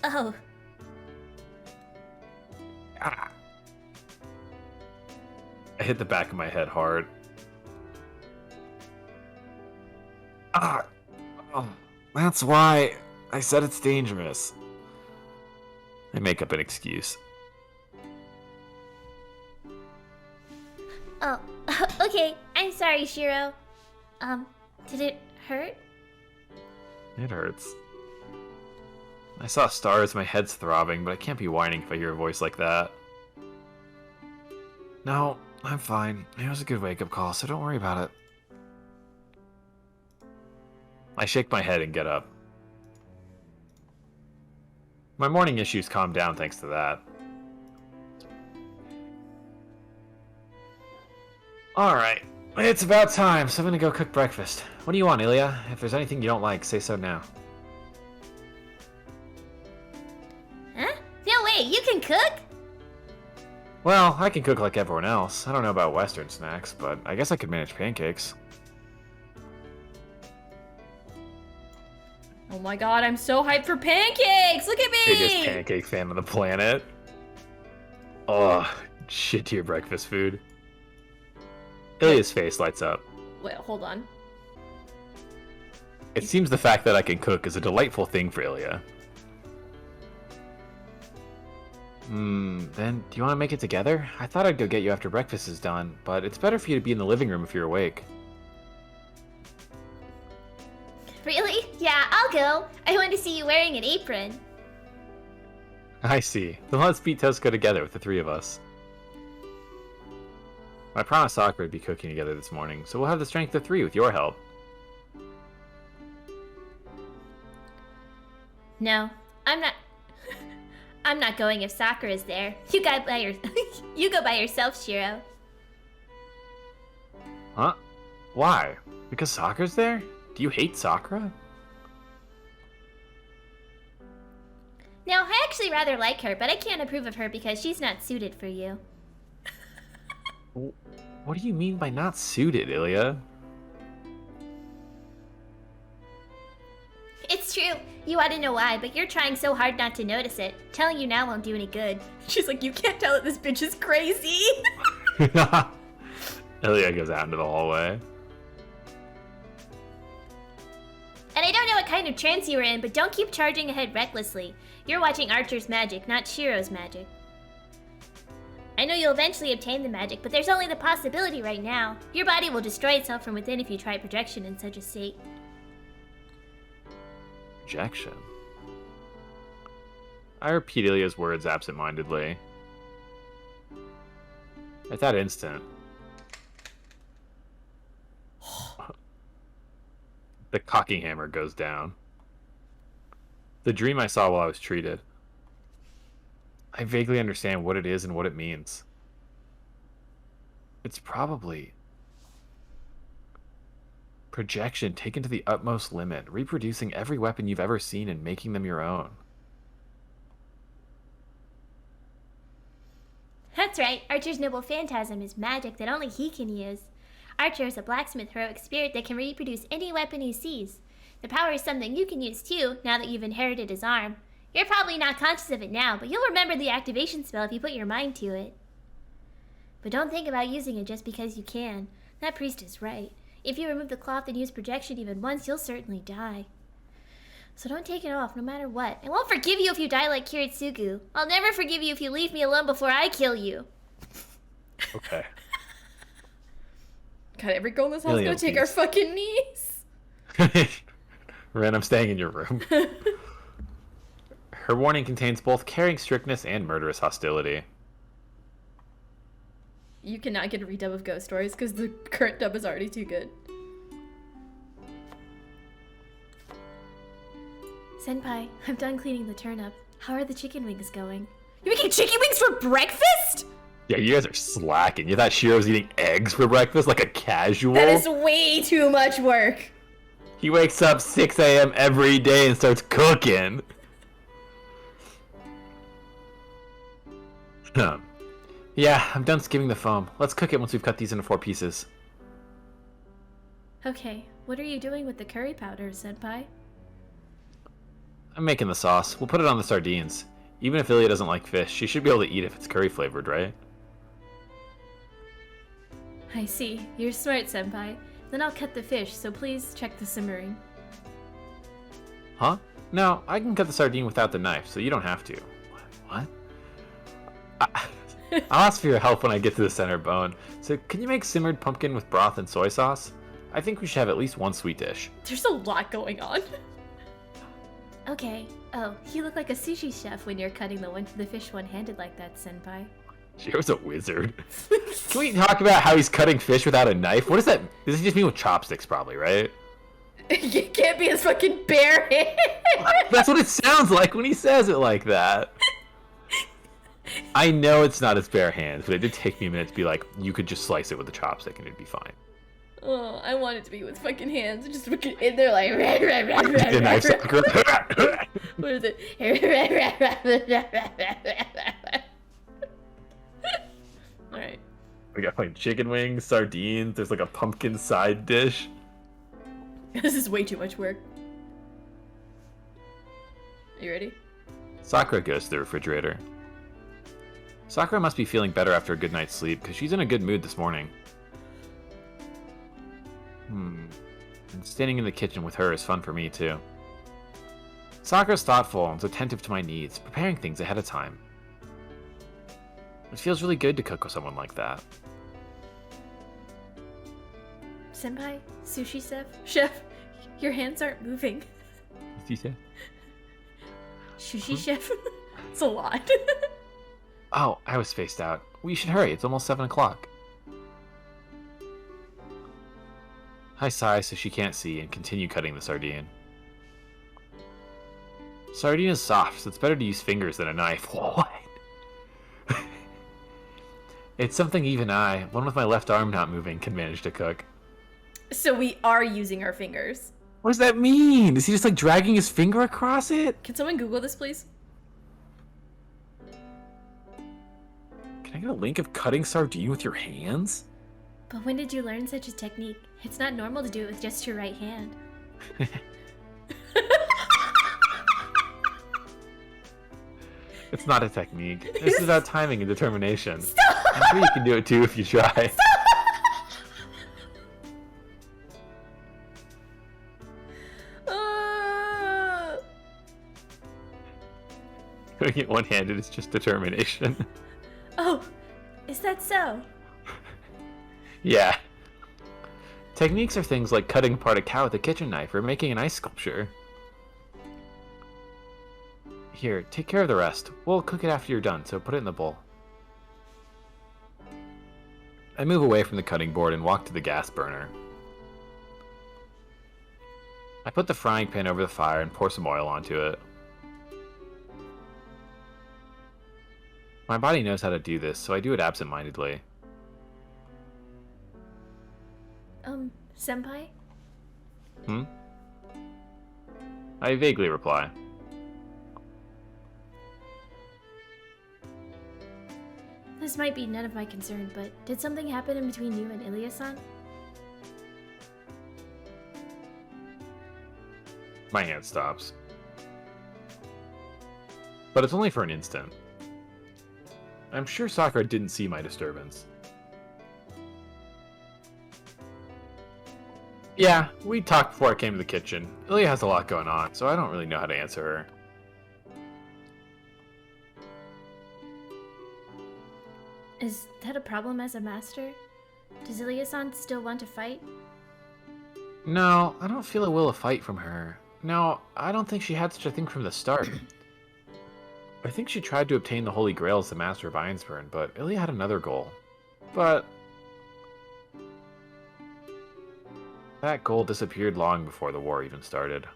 Oh. Ah. I hit the back of my head hard. Ah! Oh, that's why I said it's dangerous. I make up an excuse. Oh, okay. I'm sorry, Shiro. Did it hurt? It hurts. I saw stars, my head's throbbing, but I can't be whining if I hear a voice like that. No, I'm fine. It was a good wake-up call, so don't worry about it. I shake my head and get up. My morning issues calmed down thanks to that. Alright, it's about time, so I'm gonna go cook breakfast. What do you want, Ilya? If there's anything you don't like, say so now. Huh? No way, you can cook? Well, I can cook like everyone else. I don't know about Western snacks, but I guess I could manage pancakes. Oh my god, I'm so hyped for pancakes! Look at me! Biggest pancake fan on the planet. Oh, shit to your breakfast food. Ilya's face lights up. Wait, hold on. It seems the fact that I can cook is a delightful thing for Ilya. Then do you want to make it together? I thought I'd go get you after breakfast is done, but it's better for you to be in the living room if you're awake. Really? Yeah, I'll go. I want to see you wearing an apron. I see. Then let's beat Tosco together with the three of us. I promised Sakura would be cooking together this morning, so we'll have the strength of 3 with your help. No, I'm not. I'm not going if Sakura's there. You go by you go by yourself, Shiro. Huh? Why? Because Sakura's there? Do you hate Sakura? No, I actually rather like her, but I can't approve of her because she's not suited for you. What do you mean by not suited, Ilya? It's true. You ought to know why, but you're trying so hard not to notice it. Telling you now won't do any good. She's like, you can't tell that this bitch is crazy. Ilya goes out into the hallway. And I don't know what kind of trance you were in, but don't keep charging ahead recklessly. You're watching Archer's magic, not Shiro's magic. I know you'll eventually obtain the magic, but there's only the possibility right now. Your body will destroy itself from within if you try projection in such a state. Projection. I repeat Ilya's words absent-mindedly. At that instant, the cocking hammer goes down. The dream I saw while I was treated. I vaguely understand what it is and what it means. It's probably projection taken to the utmost limit, reproducing every weapon you've ever seen and making them your own. That's right, Archer's noble phantasm is magic that only he can use. Archer is a blacksmith heroic spirit that can reproduce any weapon he sees. The power is something you can use too, now that you've inherited his arm. You're probably not conscious of it now, but you'll remember the activation spell if you put your mind to it. But don't think about using it just because you can. That priest is right. If you remove the cloth and use projection even once, you'll certainly die. So don't take it off, no matter what. I won't forgive you if you die like Kiritsugu. I'll never forgive you if you leave me alone before I kill you. Okay. God, every girl in this house is gonna take our fucking knees. Ren, I'm staying in your room. Her warning contains both caring strictness and murderous hostility. You cannot get a redub of Ghost Stories because the current dub is already too good. Senpai, I'm done cleaning the turnip. How are the chicken wings going? You making chicken wings for breakfast? Yeah, you guys are slacking. You thought Shiro's eating eggs for breakfast like a casual? That is way too much work. He wakes up 6 a.m. every day and starts cooking. Yeah, I'm done skimming the foam. Let's cook it once we've cut these into 4 pieces. Okay, what are you doing with the curry powder, Senpai? I'm making the sauce. We'll put it on the sardines. Even if Ilya doesn't like fish, she should be able to eat if it's curry flavored, right? I see. You're smart, Senpai. Then I'll cut the fish, so please check the simmering. Huh? No, I can cut the sardine without the knife, so you don't have to. What? I'll ask for your help when I get to the center bone. So can you make simmered pumpkin with broth and soy sauce? I think we should have at least one sweet dish. There's a lot going on. Okay. Oh, you look like a sushi chef when you're cutting the fish one-handed like that, Senpai. Shiro's a wizard. Can we talk about how he's cutting fish without a knife? What does that... Does he just mean with chopsticks, probably, right? It can't be his fucking bare hand. That's what it sounds like when he says it like that. I know it's not his bare hands, but it did take me a minute to be like, you could just slice it with a chopstick and it'd be fine. Oh, I want it to be with fucking hands. Just fucking in there like... The knife's like... What is it? Alright. We got like chicken wings, sardines, there's like a pumpkin side dish. This is way too much work. Are you ready? Sakura goes to the refrigerator. Sakura must be feeling better after a good night's sleep, because she's in a good mood this morning. And standing in the kitchen with her is fun for me, too. Sakura's thoughtful and is attentive to my needs, preparing things ahead of time. It feels really good to cook with someone like that. Senpai? Sushi chef? Chef, your hands aren't moving. What's he say? Sushi chef? It's a lot. Oh, I was spaced out. We should hurry, it's almost 7 o'clock. I sigh so she can't see and continue cutting the sardine. Sardine is soft, so it's better to use fingers than a knife. What? It's something even I, one with my left arm not moving, can manage to cook. So we are using our fingers. What does that mean? Is he just like dragging his finger across it? Can someone Google this, please? Can I get a link of cutting sardine with your hands? But when did you learn such a technique? It's not normal to do it with just your right hand. It's not a technique. This is about timing and determination. I'm sure you can do it too if you try. Doing it one-handed is just determination. Oh, is that so? Yeah. Techniques are things like cutting apart a cow with a kitchen knife or making an ice sculpture. Here, take care of the rest. We'll cook it after you're done, so put it in the bowl. I move away from the cutting board and walk to the gas burner. I put the frying pan over the fire and pour some oil onto it. My body knows how to do this, so I do it absent-mindedly. Senpai? Hmm? I vaguely reply. This might be none of my concern, but did something happen in between you and Ilya-san? My hand stops. But it's only for an instant. I'm sure Sakura didn't see my disturbance. Yeah, we talked before I came to the kitchen. Ilya has a lot going on, so I don't really know how to answer her. Is that a problem as a master? Does Ilya-san still want to fight? No, I don't feel a will of fight from her. No, I don't think she had such a thing from the start. I think she tried to obtain the Holy Grail as the Master of Ainsburn, but Ilya had another goal. But that goal disappeared long before the war even started.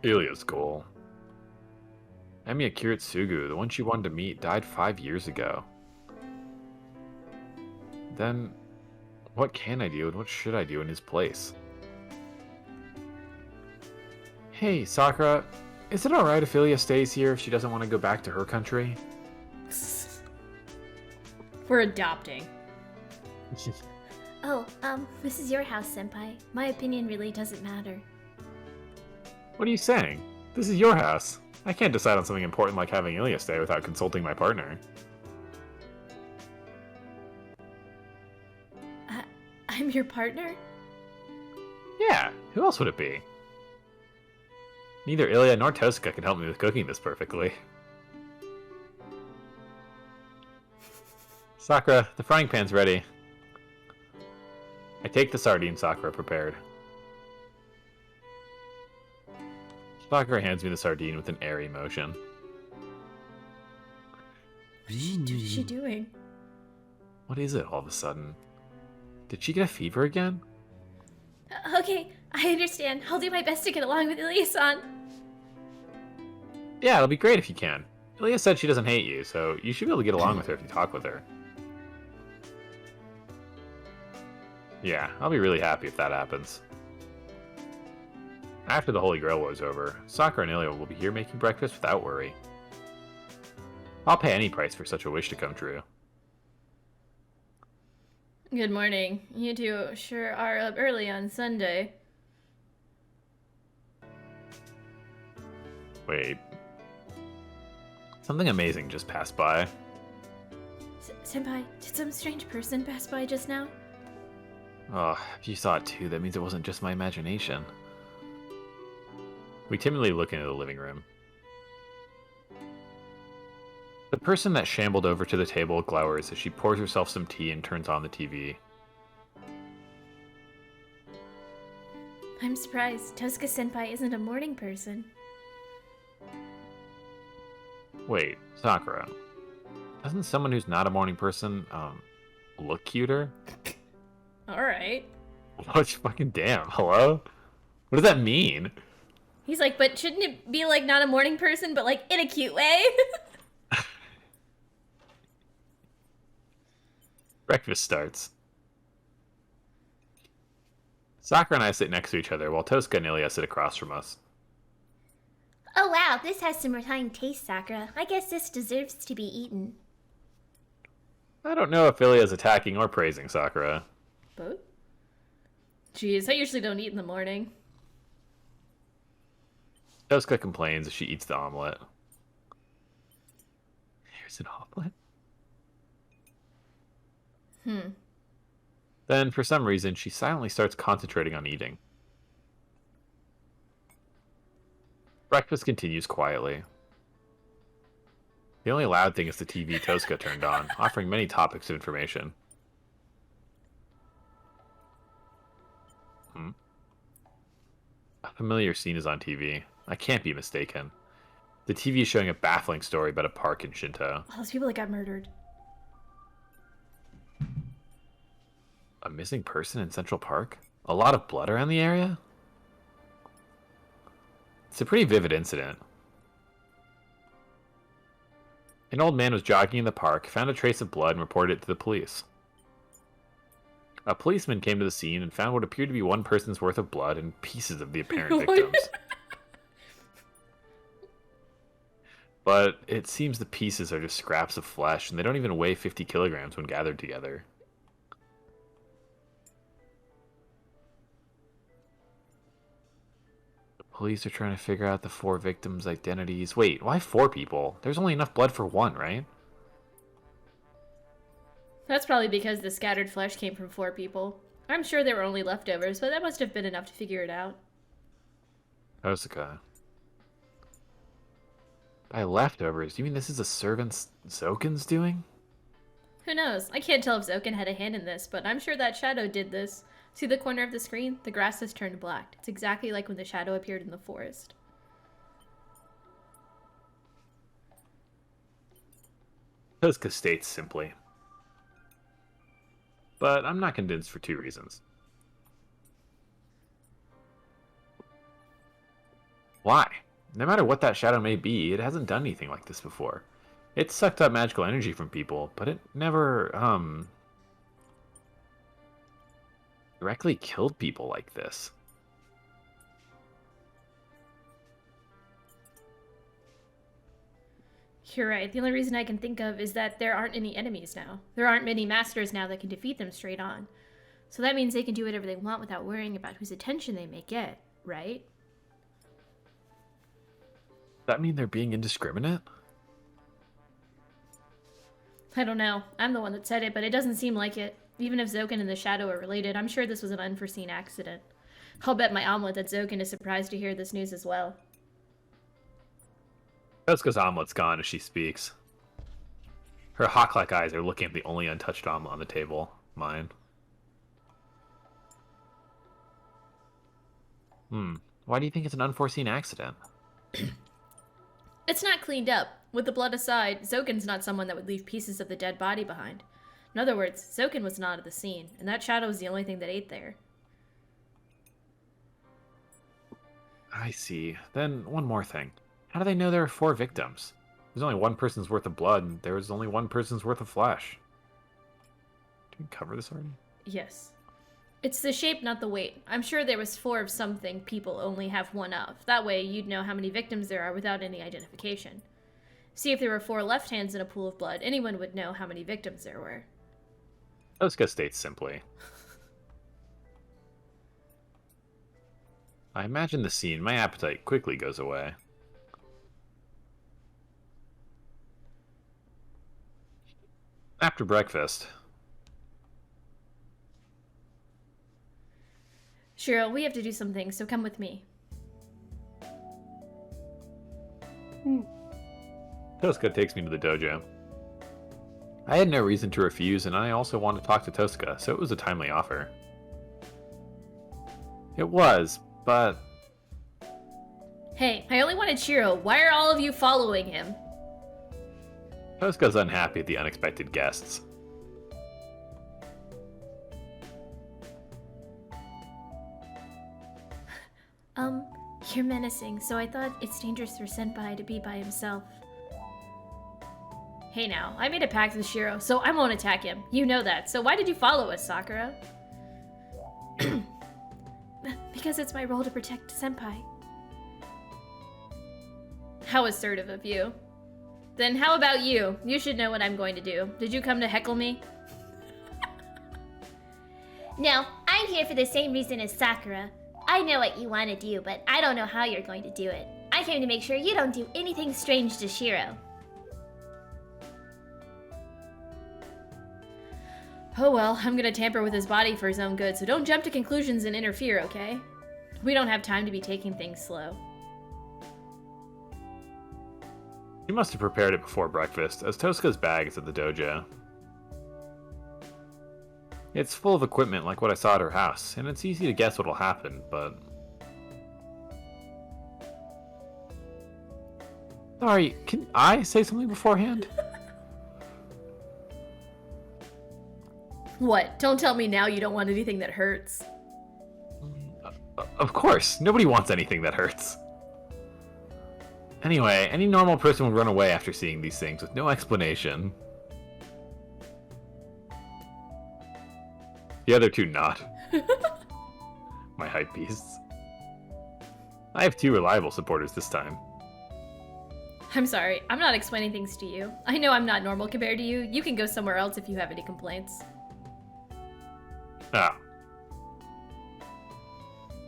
Ilya's goal. Emiya Kiritsugu, the one she wanted to meet, died 5 years ago. Then, what can I do and what should I do in his place? Hey, Sakura, is it alright if Ilya stays here if she doesn't want to go back to her country? We're adopting. Oh, this is your house, Senpai. My opinion really doesn't matter. What are you saying? This is your house. I can't decide on something important like having Ilya stay without consulting my partner. I'm your partner? Yeah, who else would it be? Neither Ilya nor Tosuka can help me with cooking this perfectly. Sakura, the frying pan's ready. I take the sardine Sakura prepared. Sakura hands me the sardine with an airy motion. What is she doing? What is it all of a sudden? Did she get a fever again? Okay, I understand. I'll do my best to get along with Ilya-san. Yeah, it'll be great if you can. Ilya said she doesn't hate you, so you should be able to get along with her if you talk with her. Yeah, I'll be really happy if that happens. After the Holy Grail War is over, Sakura and Ilya will be here making breakfast without worry. I'll pay any price for such a wish to come true. Good morning. You two sure are up early on Sunday. Wait. Something amazing just passed by. Senpai, did some strange person pass by just now? Oh, if you saw it too, that means it wasn't just my imagination. We timidly look into the living room. The person that shambled over to the table glowers as she pours herself some tea and turns on the TV. I'm surprised. Tosuka Senpai isn't a morning person. Wait, Sakura. Doesn't someone who's not a morning person, look cuter? Alright. What fucking damn, hello? What does that mean? He's like, but shouldn't it be like not a morning person, but like in a cute way? Breakfast starts. Sakura and I sit next to each other while Tosuka and Ilya sit across from us. Oh wow, this has some refined taste, Sakura. I guess this deserves to be eaten. I don't know if Ilya is attacking or praising Sakura. Both? Jeez, I usually don't eat in the morning. Toska complains as she eats the omelet. Here's an omelet. Then, for some reason, she silently starts concentrating on eating. Breakfast continues quietly. The only loud thing is the TV Toska turned on, offering many topics of information. A familiar scene is on TV. I can't be mistaken. The TV is showing a baffling story about a park in Shinto. All those people that got murdered. A missing person in Central Park? A lot of blood around the area? It's a pretty vivid incident. An old man was jogging in the park, found a trace of blood, and reported it to the police. A policeman came to the scene and found what appeared to be one person's worth of blood and pieces of the apparent victims. But it seems the pieces are just scraps of flesh, and they don't even weigh 50 kilograms when gathered together. The police are trying to figure out the 4 victims' identities. Wait, why 4 people? There's only enough blood for 1, right? That's probably because the scattered flesh came from 4 people. I'm sure there were only leftovers, but that must have been enough to figure it out. Osaka. By leftovers, you mean this is a servant's Zoken's doing? Who knows? I can't tell if Zoken had a hand in this, but I'm sure that shadow did this. See the corner of the screen? The grass has turned black. It's exactly like when the shadow appeared in the forest. Toska states simply. But I'm not convinced for 2 reasons. Why? No matter what that shadow may be, it hasn't done anything like this before. It sucked up magical energy from people, but it never, directly killed people like this. You're right. The only reason I can think of is that there aren't any enemies now. There aren't many masters now that can defeat them straight on. So that means they can do whatever they want without worrying about whose attention they may get, right? Does that mean they're being indiscriminate? I don't know. I'm the one that said it, but it doesn't seem like it. Even if Zoken and the Shadow are related, I'm sure this was an unforeseen accident. I'll bet my omelet that Zoken is surprised to hear this news as well. Toska's omelet's gone as she speaks. Her hawk-like eyes are looking at the only untouched omelet on the table. Mine. Why do you think it's an unforeseen accident? It's not cleaned up. With the blood aside, Zoken's not someone that would leave pieces of the dead body behind. In other words, Zoken was not at the scene, and that shadow was the only thing that ate there. I see. Then, one more thing. How do they know there are 4 victims? There's only 1 person's worth of blood, and there was only 1 person's worth of flesh. Did we cover this already? Yes. It's the shape, not the weight. I'm sure there was 4 of something people only have 1 of. That way, you'd know how many victims there are without any identification. See, if there were 4 left hands in a pool of blood, anyone would know how many victims there were. Toska states simply. I imagine the scene. My appetite quickly goes away. After breakfast. Shiro, we have to do something, so come with me. Toska takes me to the dojo. I had no reason to refuse, and I also wanted to talk to Toska, so it was a timely offer. It was, but... Hey, I only wanted Shiro. Why are all of you following him? Toska's unhappy at the unexpected guests. You're menacing, so I thought it's dangerous for Senpai to be by himself. Hey now, I made a pact with Shiro, so I won't attack him. You know that, so why did you follow us, Sakura? Because it's my role to protect Senpai. How assertive of you. Then how about you? You should know what I'm going to do. Did you come to heckle me? No, I'm here for the same reason as Sakura. I know what you want to do, but I don't know how you're going to do it. I came to make sure you don't do anything strange to Shiro. Oh well, I'm gonna tamper with his body for his own good, so don't jump to conclusions and interfere, okay? We don't have time to be taking things slow. You must have prepared it before breakfast, as Tosuka's bag is at the dojo. It's full of equipment like what I saw at her house, and it's easy to guess what'll happen, but... Sorry, can I say something beforehand? What? Don't tell me now you don't want anything that hurts. Of course, nobody wants anything that hurts. Anyway, any normal person would run away after seeing these things with no explanation. The other two not. My hype beasts. I have 2 reliable supporters this time. I'm sorry, I'm not explaining things to you. I know I'm not normal compared to you. You can go somewhere else if you have any complaints. Ah.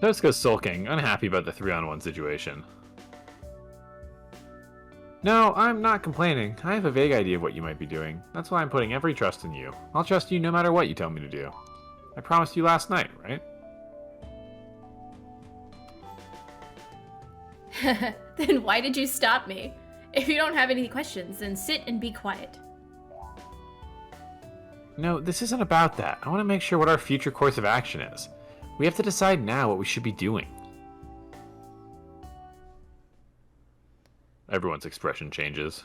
Tosuka's sulking, unhappy about the 3-on-1 situation. No, I'm not complaining. I have a vague idea of what you might be doing. That's why I'm putting every trust in you. I'll trust you no matter what you tell me to do. I promised you last night, right? Then why did you stop me? If you don't have any questions, then sit and be quiet. No, this isn't about that. I want to make sure what our future course of action is. We have to decide now what we should be doing. Everyone's expression changes.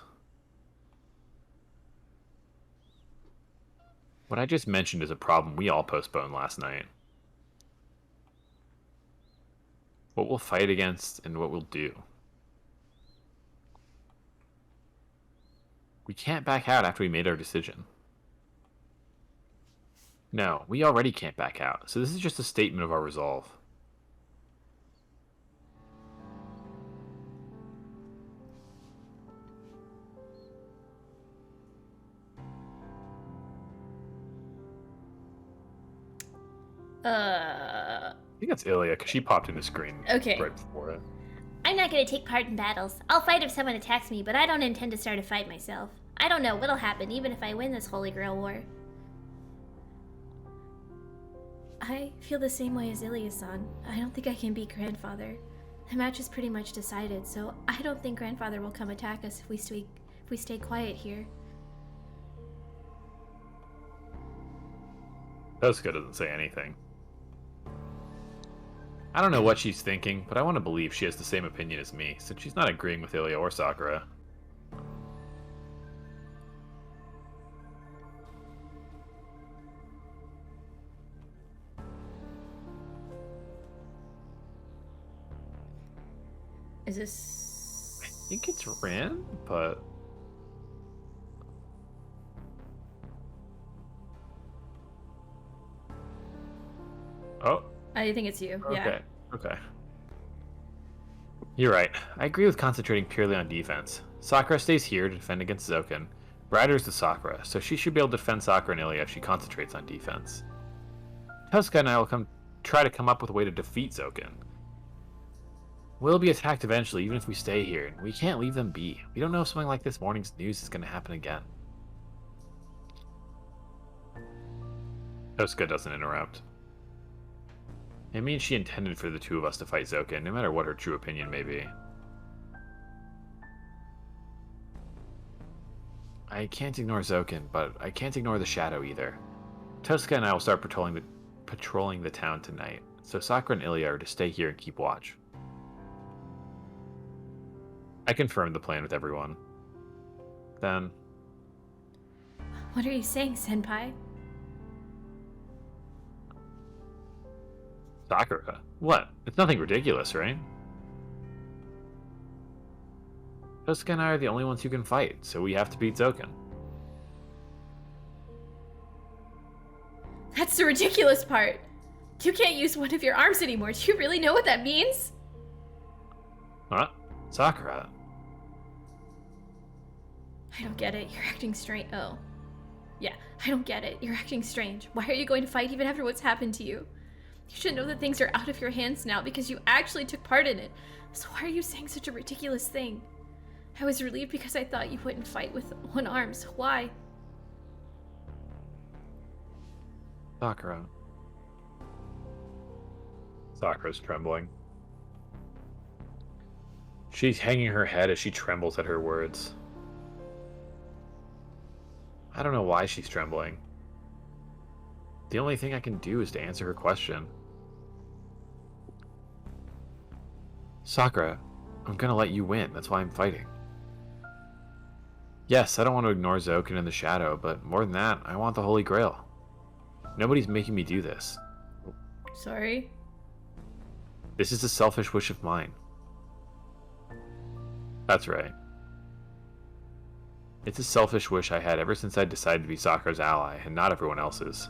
What I just mentioned is a problem we all postponed last night. What we'll fight against and what we'll do. We can't back out after we made our decision. No, we already can't back out, so this is just a statement of our resolve. I think that's Ilya, because she popped in the screen Okay. right before it. I'm not gonna take part in battles. I'll fight if someone attacks me, but I don't intend to start a fight myself. I don't know what'll happen even if I win this Holy Grail War. I feel the same way as Ilya-san. I don't think I can beat Grandfather. The match is pretty much decided, so I don't think Grandfather will come attack us if we stay quiet here. Tosuka doesn't say anything. I don't know what she's thinking, but I want to believe she has the same opinion as me, since she's not agreeing with Ilya or Sakura. Is this... I think it's Rin, but... Oh. I think it's you, yeah. Okay. You're right. I agree with concentrating purely on defense. Sakura stays here to defend against Zoken. Ryder's the Sakura, so she should be able to defend Sakura and Ilya if she concentrates on defense. Tosuka and I will try to come up with a way to defeat Zoken. We'll be attacked eventually, even if we stay here, and we can't leave them be. We don't know if something like this morning's news is going to happen again. Tosuka doesn't interrupt. It means she intended for the two of us to fight Zoken, no matter what her true opinion may be. I can't ignore Zoken, but I can't ignore the Shadow either. Tosuka and I will start patrolling the town tonight, so Sakura and Ilya are to stay here and keep watch. I confirmed the plan with everyone. Then... What are you saying, Senpai? Sakura? What? It's nothing ridiculous, right? Tosuka and I are the only ones who can fight, so we have to beat Zoken. That's the ridiculous part. You can't use one of your arms anymore. Do you really know what that means? What? Sakura? I don't get it. You're acting strange. Oh. Yeah, I don't get it. You're acting strange. Why are you going to fight even after what's happened to you? You should know that things are out of your hands now because you actually took part in it. So why are you saying such a ridiculous thing? I was relieved because I thought you wouldn't fight with one arm, so why? Sakura. Sakura's trembling. She's hanging her head as she trembles at her words. I don't know why she's trembling. The only thing I can do is to answer her question. Sakura, I'm gonna let you win. That's why I'm fighting. Yes, I don't want to ignore Zoken in the shadow, but more than that, I want the Holy Grail. Nobody's making me do this. Sorry? This is a selfish wish of mine. That's right. It's a selfish wish I had ever since I decided to be Sakura's ally, and not everyone else's.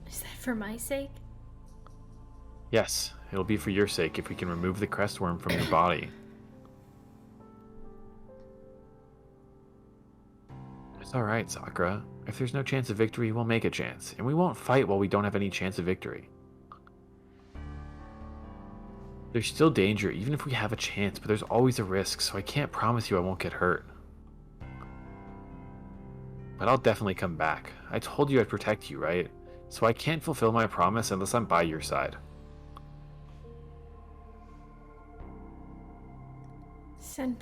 Is that for my sake? Yes, it'll be for your sake if we can remove the crest worm from your body. It's alright, Sakura. If there's no chance of victory, we'll make a chance, and we won't fight while we don't have any chance of victory. There's still danger, even if we have a chance, but there's always a risk, so I can't promise you I won't get hurt. But I'll definitely come back. I told you I'd protect you, right? So I can't fulfill my promise unless I'm by your side. Senpai.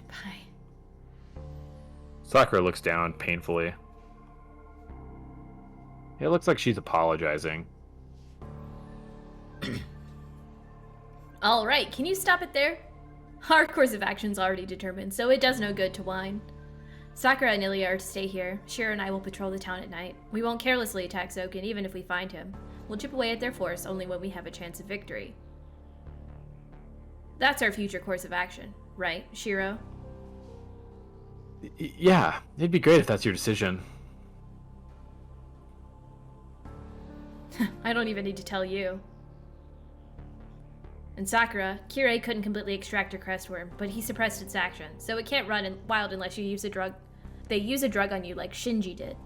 Sakura looks down painfully. It looks like she's apologizing. Alright, can you stop it there? Our course of action's already determined, so it does no good to whine. Sakura and Ilya are to stay here. Shiro and I will patrol the town at night. We won't carelessly attack Zoken even if we find him. We'll chip away at their force only when we have a chance of victory. That's our future course of action, right, Shiro? Yeah, it'd be great if that's your decision. I don't even need to tell you. And Sakura, Kirei couldn't completely extract her crestworm, but he suppressed its action, so it can't run wild unless you use a drug. They use a drug on you like Shinji did.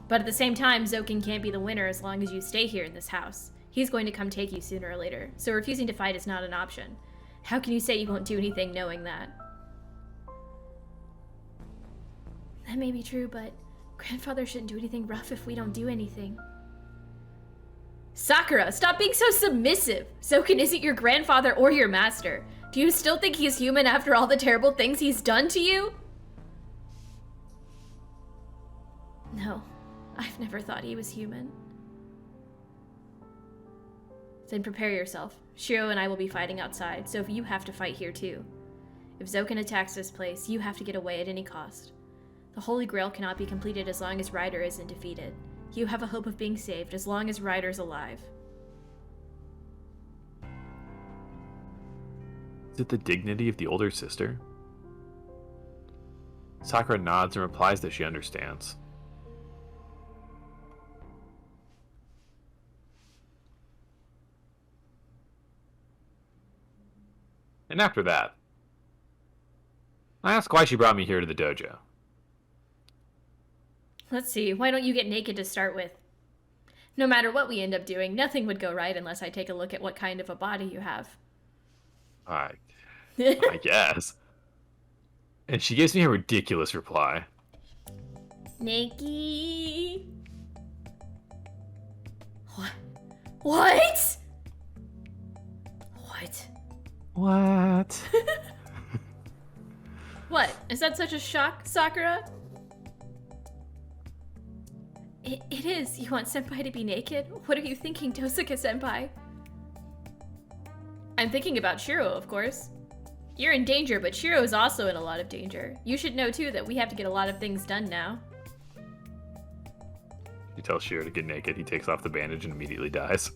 But at the same time, Zoken can't be the winner as long as you stay here in this house. He's going to come take you sooner or later, so refusing to fight is not an option. How can you say you won't do anything knowing that? That may be true, but Grandfather shouldn't do anything rough if we don't do anything. Sakura, stop being so submissive! Zoken isn't your grandfather or your master. Do you still think he's human after all the terrible things he's done to you? No, I've never thought he was human. Then prepare yourself. Shiro and I will be fighting outside, so you have to fight here too. If Zoken attacks this place, you have to get away at any cost. The Holy Grail cannot be completed as long as Ryder isn't defeated. You have a hope of being saved as long as Ryder's alive. Is it the dignity of the older sister? Sakura nods and replies that she understands. And after that, I ask why she brought me here to the dojo. Let's see, why don't you get naked to start with? No matter what we end up doing, nothing would go right unless I take a look at what kind of a body you have. I guess. And she gives me a ridiculous reply. Naked. What? What? What? What? What? Is that such a shock, Sakura? It is. You want Senpai to be naked? What are you thinking, Tosuke-senpai? I'm thinking about Shiro, of course. You're in danger, but Shiro is also in a lot of danger. You should know, too, that we have to get a lot of things done now. You tell Shiro to get naked, he takes off the bandage and immediately dies.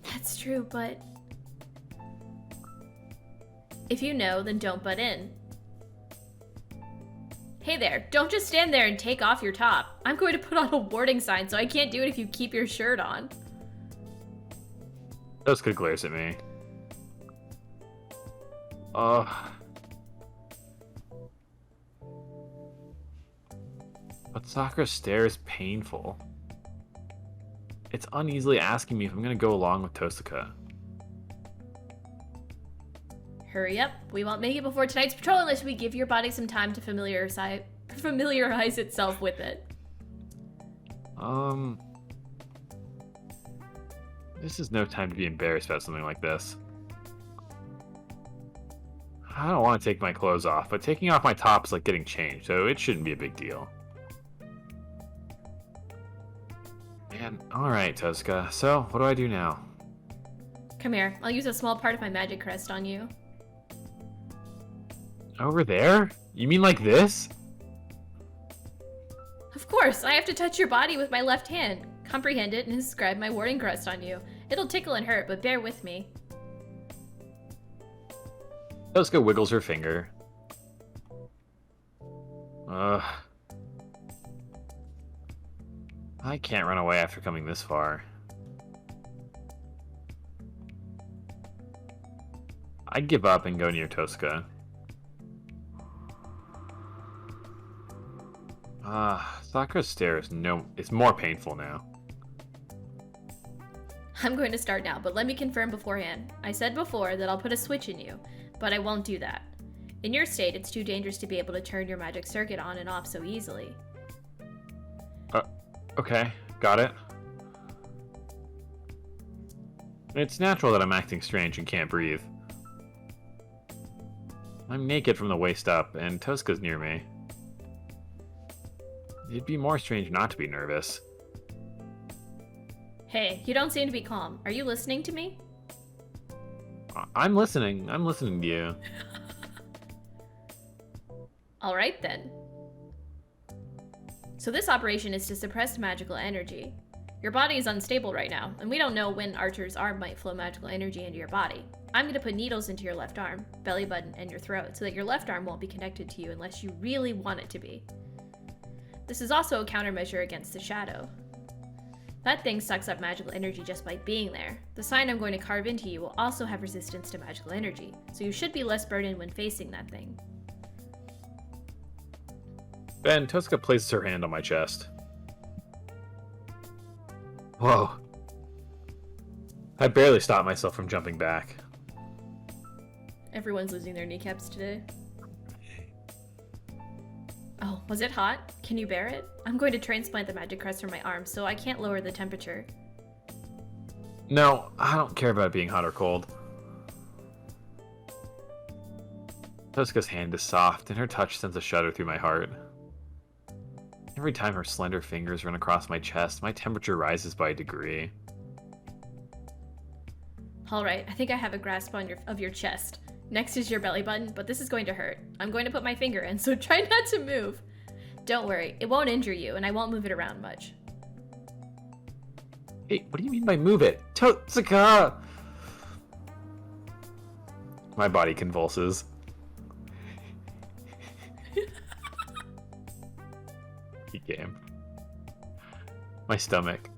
That's true, but... if you know, then don't butt in. Hey there, don't just stand there and take off your top. I'm going to put on a warning sign, so I can't do it if you keep your shirt on. Tosuke glares at me. But Sakura's stare is painful. It's uneasily asking me if I'm gonna go along with Tosaka. Hurry up. We won't make it before tonight's patrol unless we give your body some time to familiarize itself with it. This is no time to be embarrassed about something like this. I don't want to take my clothes off, but taking off my top is like getting changed, so it shouldn't be a big deal. Man, alright, Tosaka. So, what do I do now? Come here. I'll use a small part of my magic crest on you. Over there? You mean like this? Of course, I have to touch your body with my left hand. Comprehend it and inscribe my warding crest on you. It'll tickle and hurt, but bear with me. Tosaka wiggles her finger. I can't run away after coming this far. I'd give up and go near Tosaka. Sakura's stare is it's more painful now. I'm going to start now, but let me confirm beforehand. I said before that I'll put a switch in you, but I won't do that. In your state, it's too dangerous to be able to turn your magic circuit on and off so easily. Okay, got it. It's natural that I'm acting strange and can't breathe. I'm naked from the waist up, and Tosaka's near me. It'd be more strange not to be nervous. Hey, you don't seem to be calm. Are you listening to me? I'm listening. I'm listening to you. Alright then. So this operation is to suppress magical energy. Your body is unstable right now, and we don't know when Archer's arm might flow magical energy into your body. I'm going to put needles into your left arm, belly button, and your throat so that your left arm won't be connected to you unless you really want it to be. This is also a countermeasure against the shadow. That thing sucks up magical energy just by being there. The sign I'm going to carve into you will also have resistance to magical energy, so you should be less burdened when facing that thing. Then Tosaka places her hand on my chest. Whoa. I barely stopped myself from jumping back. Everyone's losing their kneecaps today. Oh, was it hot? Can you bear it? I'm going to transplant the magic crest from my arm, so I can't lower the temperature. No, I don't care about it being hot or cold. Tosaka's hand is soft, and her touch sends a shudder through my heart. Every time her slender fingers run across my chest, my temperature rises by a degree. Alright, I think I have a grasp on your chest. Next is your belly button, but this is going to hurt. I'm going to put my finger in, so try not to move. Don't worry, it won't injure you, and I won't move it around much. Hey, what do you mean by move it? Tosaka! My body convulses. He came. My stomach.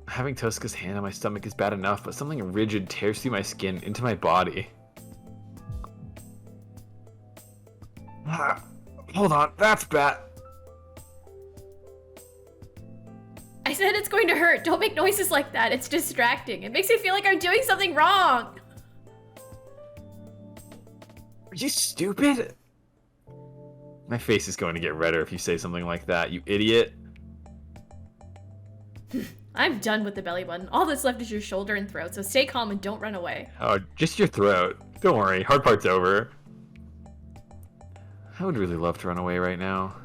Having Tosaka's hand on my stomach is bad enough, but something rigid tears through my skin into my body. Hold on, that's bad. I said it's going to hurt. Don't make noises like that. It's distracting. It makes me feel like I'm doing something wrong. Are you stupid? My face is going to get redder if you say something like that, you idiot. I'm done with the belly button. All that's left is your shoulder and throat, so stay calm and don't run away. Oh, just your throat. Don't worry, hard part's over. I would really love to run away right now.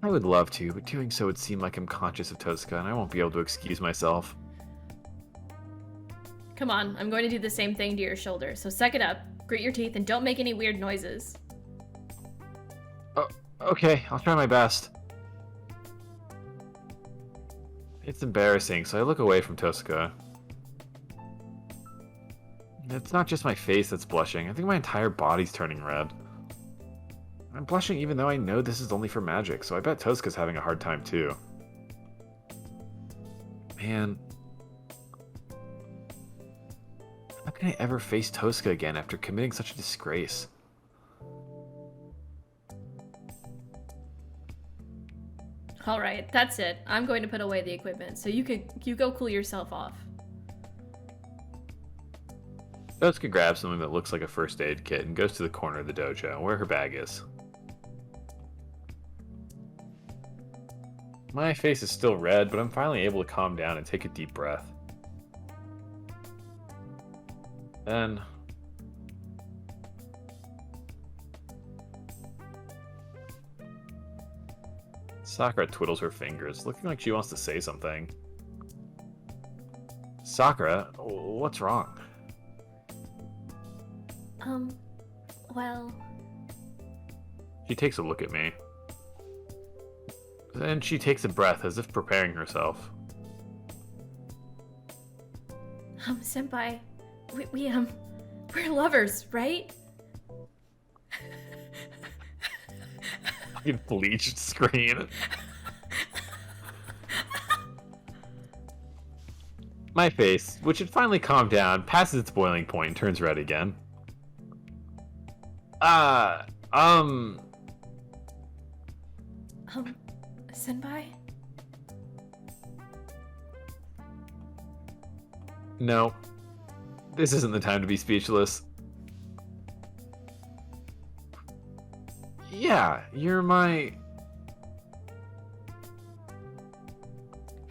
I would love to, but doing so would seem like I'm conscious of Tosaka, and I won't be able to excuse myself. Come on, I'm going to do the same thing to your shoulder, so suck it up, grit your teeth, and don't make any weird noises. Oh, okay, I'll try my best. It's embarrassing, so I look away from Tosaka. It's not just my face that's blushing. I think my entire body's turning red. I'm blushing even though I know this is only for magic, so I bet Tosaka's having a hard time too. Man. How can I ever face Tosaka again after committing such a disgrace? Alright, right, that's it. I'm going to put away the equipment, so you go cool yourself off. Toska grabs something that looks like a first aid kit and goes to the corner of the dojo, where her bag is. My face is still red, but I'm finally able to calm down and take a deep breath. Then... Sakura twiddles her fingers, looking like she wants to say something. Sakura, what's wrong? Well... She takes a look at me. Then she takes a breath as if preparing herself. Senpai, we're lovers, right? Fucking bleached screen. My face, which had finally calmed down, passes its boiling point and turns red again. Senpai? No. This isn't the time to be speechless. Yeah, you're my...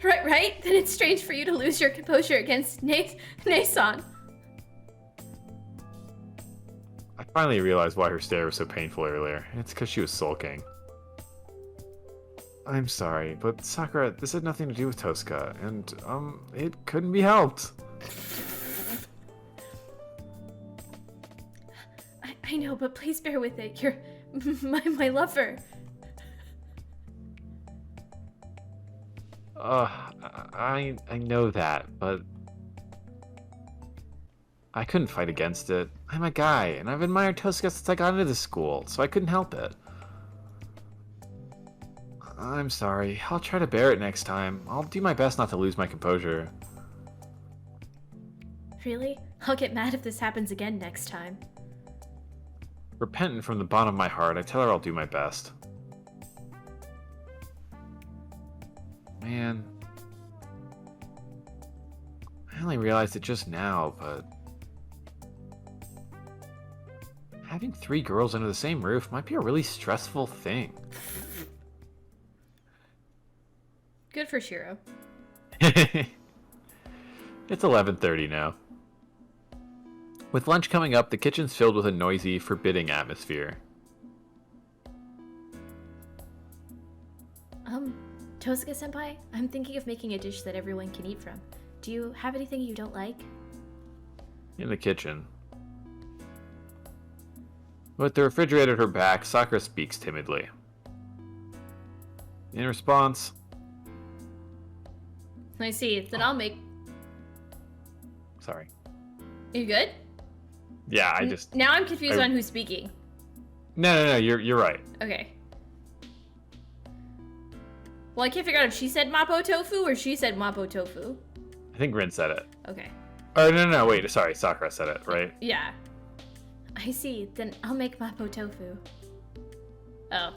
Right? Then it's strange for you to lose your composure against Ne-san. I finally realized why her stare was so painful earlier. It's because she was sulking. I'm sorry, but Sakura, this had nothing to do with Toska, and, it couldn't be helped. I know, but please bear with it. You're my lover. I know that, but... I couldn't fight against it. I'm a guy, and I've admired Toska since I got into this school, so I couldn't help it. I'm sorry. I'll try to bear it next time. I'll do my best not to lose my composure. Really? I'll get mad if this happens again next time. Repentant from the bottom of my heart, I tell her I'll do my best. Man. I only realized it just now, but... having 3 girls under the same roof might be a really stressful thing. Good for Shiro. It's 11:30 now. With lunch coming up, the kitchen's filled with a noisy, forbidding atmosphere. Tosuke-senpai, I'm thinking of making a dish that everyone can eat from. Do you have anything you don't like? In the kitchen. With the refrigerator at her back, Sakura speaks timidly. In response... I see. Then I'll make... Sorry. You good? Yeah, I just... Now I'm confused on who's speaking. No, you're right. Okay. Well, I can't figure out if she said Mapo Tofu or she said Mapo Tofu. I think Rin said it. Okay. Oh, no, wait, sorry, Sakura said it, right? Yeah. I see. Then I'll make Mapo Tofu. Oh.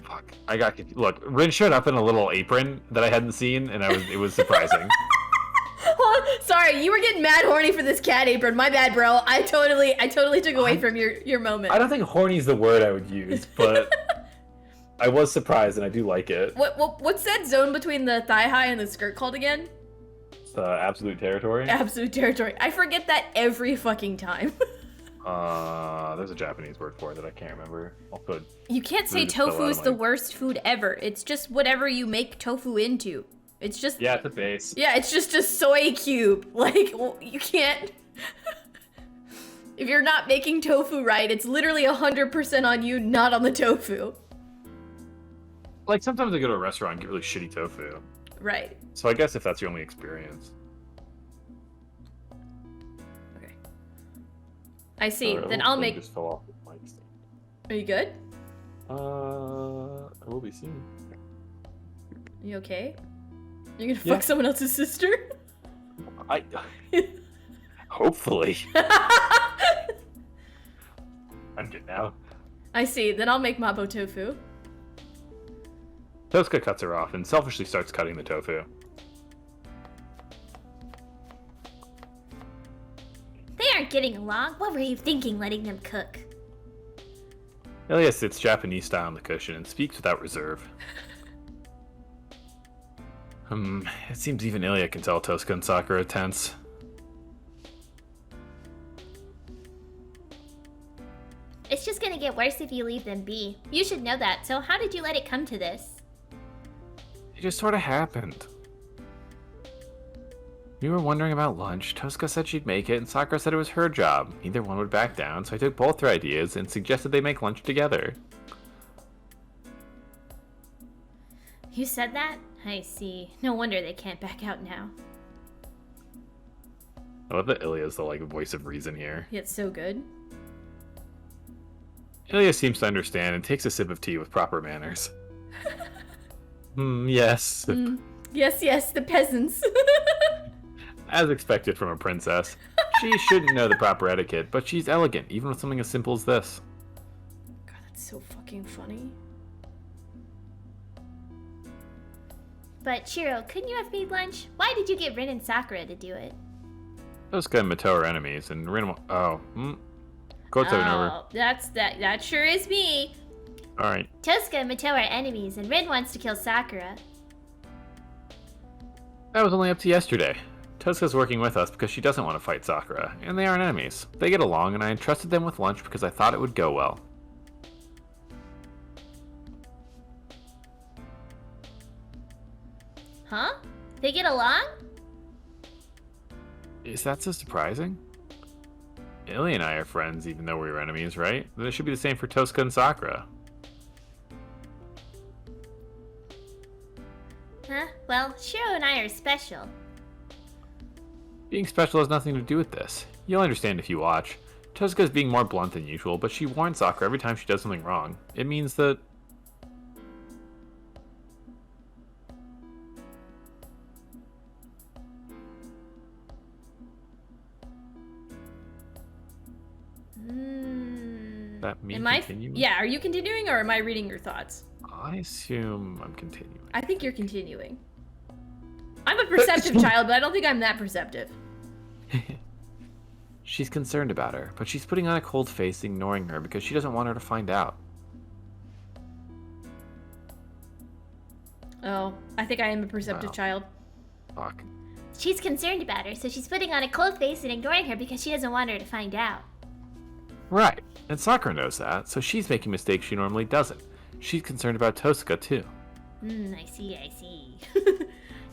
Fuck, I got confused. Look, Rin showed up in a little apron that I hadn't seen, and it was surprising. Oh, sorry, you were getting mad horny for this cat apron. My bad, bro. I totally took away from your moment. I don't think horny is the word I would use, but I was surprised, and I do like it. What's that zone between the thigh high and the skirt called again? It's absolute territory. Absolute territory. I forget that every fucking time. There's a Japanese word for it that I can't remember. I'll put. You can't say tofu is the worst food ever. It's just whatever you make tofu into. It's just... Yeah, it's a base. Yeah, it's just a soy cube. Like, well, you can't... If you're not making tofu right, it's literally 100% on you, not on the tofu. Like, sometimes I go to a restaurant and get really shitty tofu. Right. So I guess if that's your only experience. Okay. I see. Then I'll make... Just fell off the mic stand. Are you good? I will be seen. You okay? You're gonna fuck someone else's sister? Hopefully. I'm good now. I see. Then I'll make Mabo Tofu. Tosuka cuts her off and selfishly starts cutting the tofu. They aren't getting along. What were you thinking letting them cook? Ilya sits Japanese style on the cushion and speaks without reserve. It seems even Ilya can tell Tosuka and Sakura are tense. It's just gonna get worse if you leave them be. You should know that, so how did you let it come to this? It just sort of happened. We were wondering about lunch. Tosuka said she'd make it, and Sakura said it was her job. Neither one would back down, so I took both their ideas and suggested they make lunch together. You said that? I see. No wonder they can't back out now. I love that Ilya's the voice of reason here. Yeah, it's so good. Ilya seems to understand and takes a sip of tea with proper manners. Yes. Yes, the peasants. As expected from a princess. She shouldn't know the proper etiquette, but she's elegant, even with something as simple as this. God, that's so fucking funny. But Shiro, couldn't you have made lunch? Why did you get Rin and Sakura to do it? Tosuka and Mato are enemies, and Rin... Quotes over and over. That sure is me. Alright. Tosuka and Mato are enemies, and Rin wants to kill Sakura. That was only up to yesterday. Tosuka's working with us because she doesn't want to fight Sakura, and they aren't enemies. They get along, and I entrusted them with lunch because I thought it would go well. Huh? They get along? Is that so surprising? Ilya and I are friends even though we were enemies, right? Then it should be the same for Tosuka and Sakura. Huh? Well, Shiro and I are special. Being special has nothing to do with this. You'll understand if you watch. Tosuka's being more blunt than usual, but she warns Sakura every time she does something wrong. It means that... That me continuing? Yeah, are you continuing or am I reading your thoughts? I assume I'm continuing. I think you're continuing. I'm a perceptive child, but I don't think I'm that perceptive. She's concerned about her, but she's putting on a cold face, ignoring her because she doesn't want her to find out. Oh, I think I am a perceptive child. Fuck. She's concerned about her, so she's putting on a cold face and ignoring her because she doesn't want her to find out. Right, and Sakura knows that, so she's making mistakes she normally doesn't. She's concerned about Tosuka, too. I see.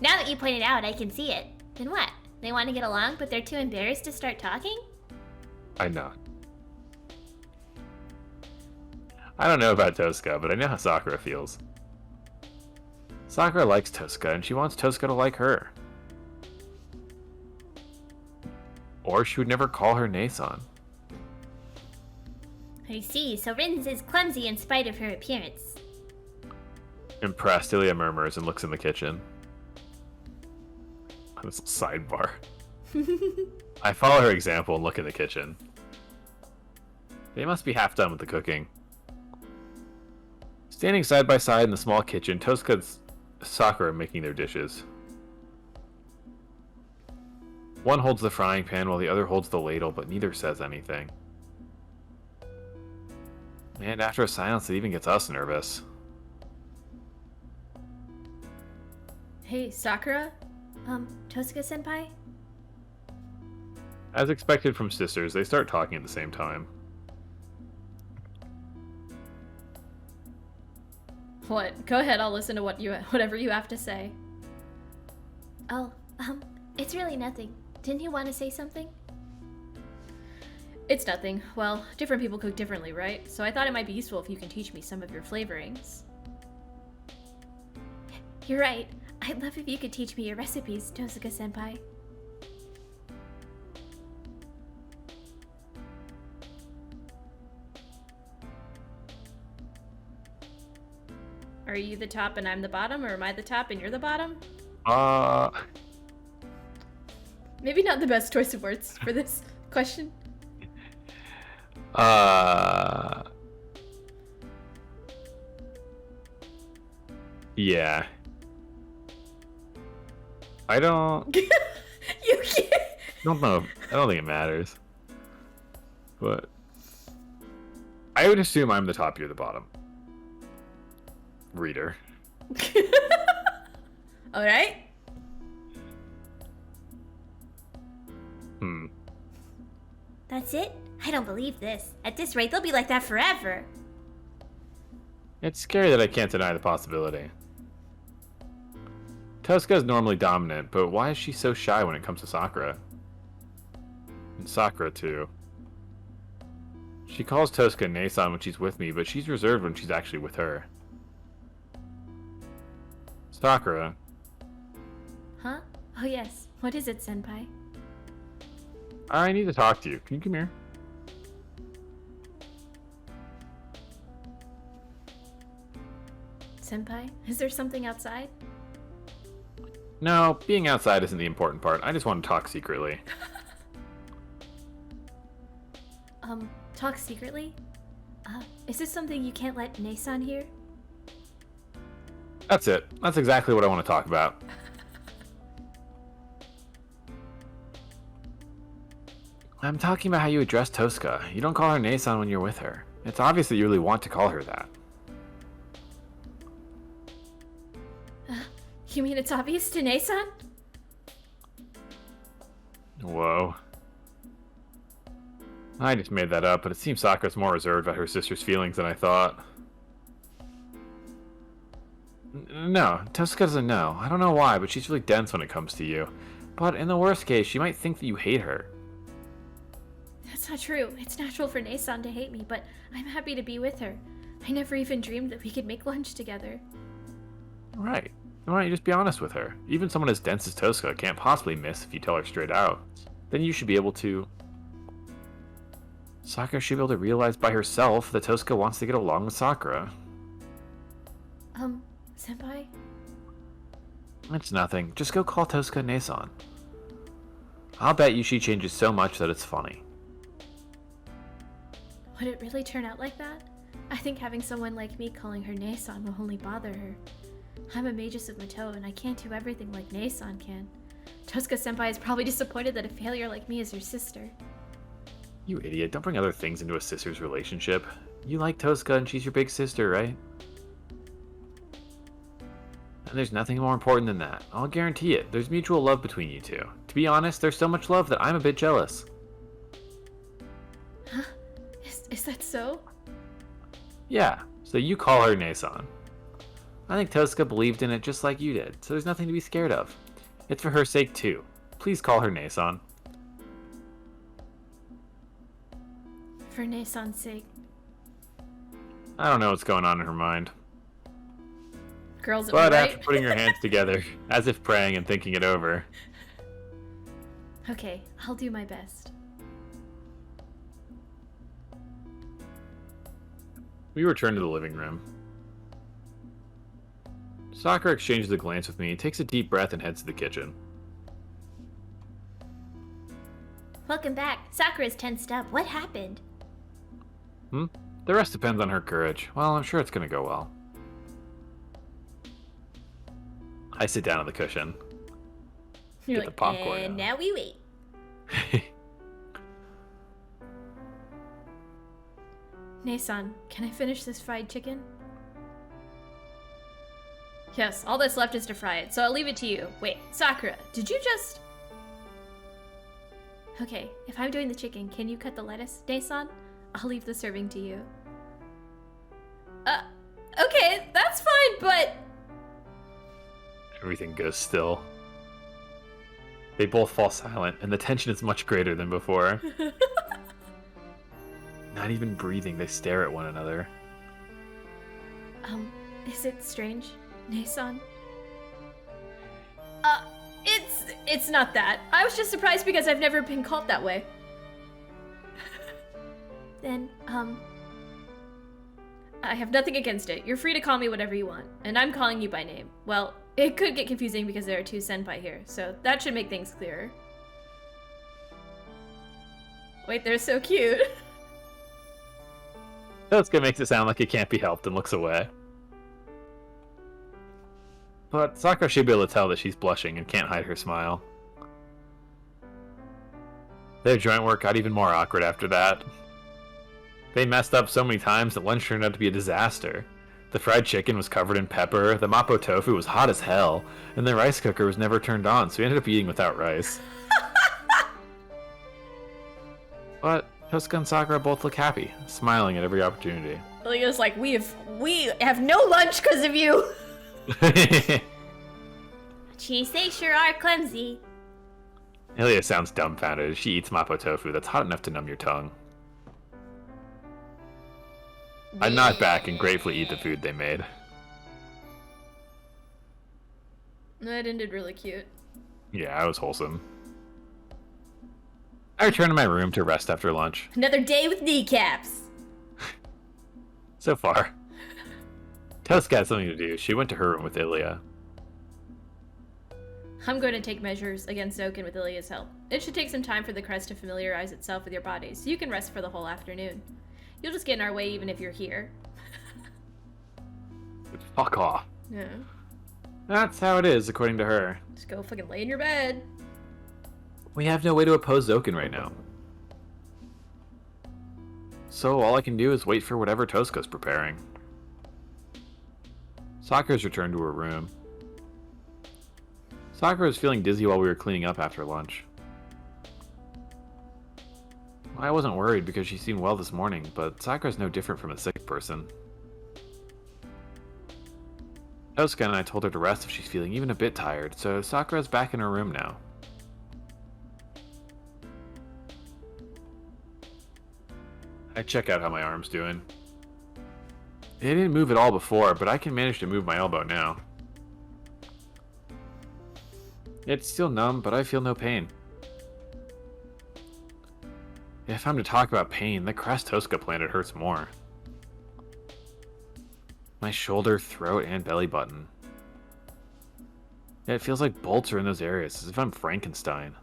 Now that you point it out, I can see it. Then what? They want to get along, but they're too embarrassed to start talking? I know. I don't know about Tosuka, but I know how Sakura feels. Sakura likes Tosuka, and she wants Tosuka to like her. Or she would never call her Nason. I see, so Rin's is clumsy in spite of her appearance. Impressed, Ilya murmurs and looks in the kitchen. This sidebar. I follow her example and look in the kitchen. They must be half done with the cooking. Standing side by side in the small kitchen, Tosuka and Sakura are making their dishes. One holds the frying pan while the other holds the ladle, but neither says anything. And after a silence, it even gets us nervous. Hey, Sakura? Tosuka-senpai? As expected from sisters, they start talking at the same time. What? Go ahead, I'll listen to whatever you have to say. Oh, it's really nothing. Didn't you want to say something? It's nothing. Well, different people cook differently, right? So I thought it might be useful if you can teach me some of your flavorings. You're right. I'd love if you could teach me your recipes, Tosuka-senpai. Are you the top and I'm the bottom, or am I the top and you're the bottom? Maybe not the best choice of words for this question. Yeah. I don't You can't. don't know. I don't think it matters. But I would assume I'm the top, you're the bottom. Reader. All right. That's it? I don't believe this. At this rate, they'll be like that forever. It's scary that I can't deny the possibility. Tosca is normally dominant, but why is she so shy when it comes to Sakura? And Sakura, too. She calls Tosca Nason when she's with me, but she's reserved when she's actually with her. Sakura. Huh? Oh yes. What is it, Senpai? I need to talk to you. Can you come here? Senpai? Is there something outside? No, being outside isn't the important part. I just want to talk secretly. Talk secretly? Is this something you can't let Nason hear? That's it. That's exactly what I want to talk about. I'm talking about how you address Tosca. You don't call her Nason when you're with her. It's obvious that you really want to call her that. You mean it's obvious to Nason? Whoa. I just made that up, but it seems Sakura's more reserved about her sister's feelings than I thought. No, Tosca doesn't know. I don't know why, but she's really dense when it comes to you. But in the worst case, she might think that you hate her. That's not true. It's natural for Nason to hate me, but I'm happy to be with her. I never even dreamed that we could make lunch together. Right. Why don't you just be honest with her? Even someone as dense as Tosca can't possibly miss if you tell her straight out. Then you should be able to... Sakura should be able to realize by herself that Tosca wants to get along with Sakura. Senpai? It's nothing. Just go call Tosca Nason. I'll bet you she changes so much that it's funny. Would it really turn out like that? I think having someone like me calling her Nason will only bother her. I'm a Magus of Matou, and I can't do everything like Nason can. Tosca-senpai is probably disappointed that a failure like me is her sister. You idiot, don't bring other things into a sister's relationship. You like Tosca and she's your big sister, right? And there's nothing more important than that. I'll guarantee it. There's mutual love between you two. To be honest, there's so much love that I'm a bit jealous. Huh? Is that so? Yeah, so you call her Nason. I think Tosca believed in it just like you did, so there's nothing to be scared of. It's for her sake too. Please call her Nason. For Nason's sake. I don't know what's going on in her mind. Girls at But me, after right? putting her hands together, as if praying and thinking it over, Okay, I'll do my best. we return to the living room. Sakura exchanges a glance with me, takes a deep breath, and heads to the kitchen. Welcome back. Sakura's tensed up. What happened? The rest depends on her courage. Well, I'm sure it's gonna go well. I sit down on the cushion. You're Get the like, popcorn And out. now we wait. Nason, can I finish this fried chicken? yes, all that's left is to fry it, so I'll leave it to you. Wait, Sakura, did you just... Okay, if I'm doing the chicken, can you cut the lettuce, Nason? I'll leave the serving to you. Okay, that's fine, but... Everything goes still. They both fall silent, and the tension is much greater than before. Not even breathing, they stare at one another. Is it strange, Nason? It's not that. I was just surprised because I've never been called that way. Then, I have nothing against it. You're free to call me whatever you want. And I'm calling you by name. Well, it could get confusing because there are two senpai here, so that should make things clearer. Wait, they're so cute. Tosca makes it sound like it can't be helped and looks away. But Sakura should be able to tell that she's blushing and can't hide her smile. Their joint work got even more awkward after that. They messed up so many times that lunch turned out to be a disaster. The fried chicken was covered in pepper, the mapo tofu was hot as hell, and the rice cooker was never turned on, so we ended up eating without rice. But Tosuka and Sakura both look happy, smiling at every opportunity. Ilya's like, we have no lunch because of you. Geez, they sure are clumsy. Ilya sounds dumbfounded as she eats mapo tofu that's hot enough to numb your tongue. I nod back and gratefully eat the food they made. That ended really cute. Yeah, it was wholesome. I returned to my room to rest after lunch. Another day with kneecaps. So far. Tosuka had something to do. She went to her room with Ilya. I'm going to take measures against Zoken with Ilya's help. It should take some time for the crest to familiarize itself with your body, so you can rest for the whole afternoon. You'll just get in our way even if you're here. Fuck off. Yeah. That's how it is, according to her. Just go fucking lay in your bed. We have no way to oppose Zoken right now. So all I can do is wait for whatever Tosuka's preparing. Sakura's returned to her room. Sakura was feeling dizzy while we were cleaning up after lunch. I wasn't worried because she seemed well this morning, but Sakura's no different from a sick person. Tosuka and I told her to rest if she's feeling even a bit tired, so Sakura's back in her room now. I check out how my arm's doing. It didn't move at all before, but I can manage to move my elbow now. It's still numb, but I feel no pain. If I'm to talk about pain, the crest Tosuka planted hurts more. My shoulder, throat, and belly button. Yeah, it feels like bolts are in those areas, as if I'm Frankenstein.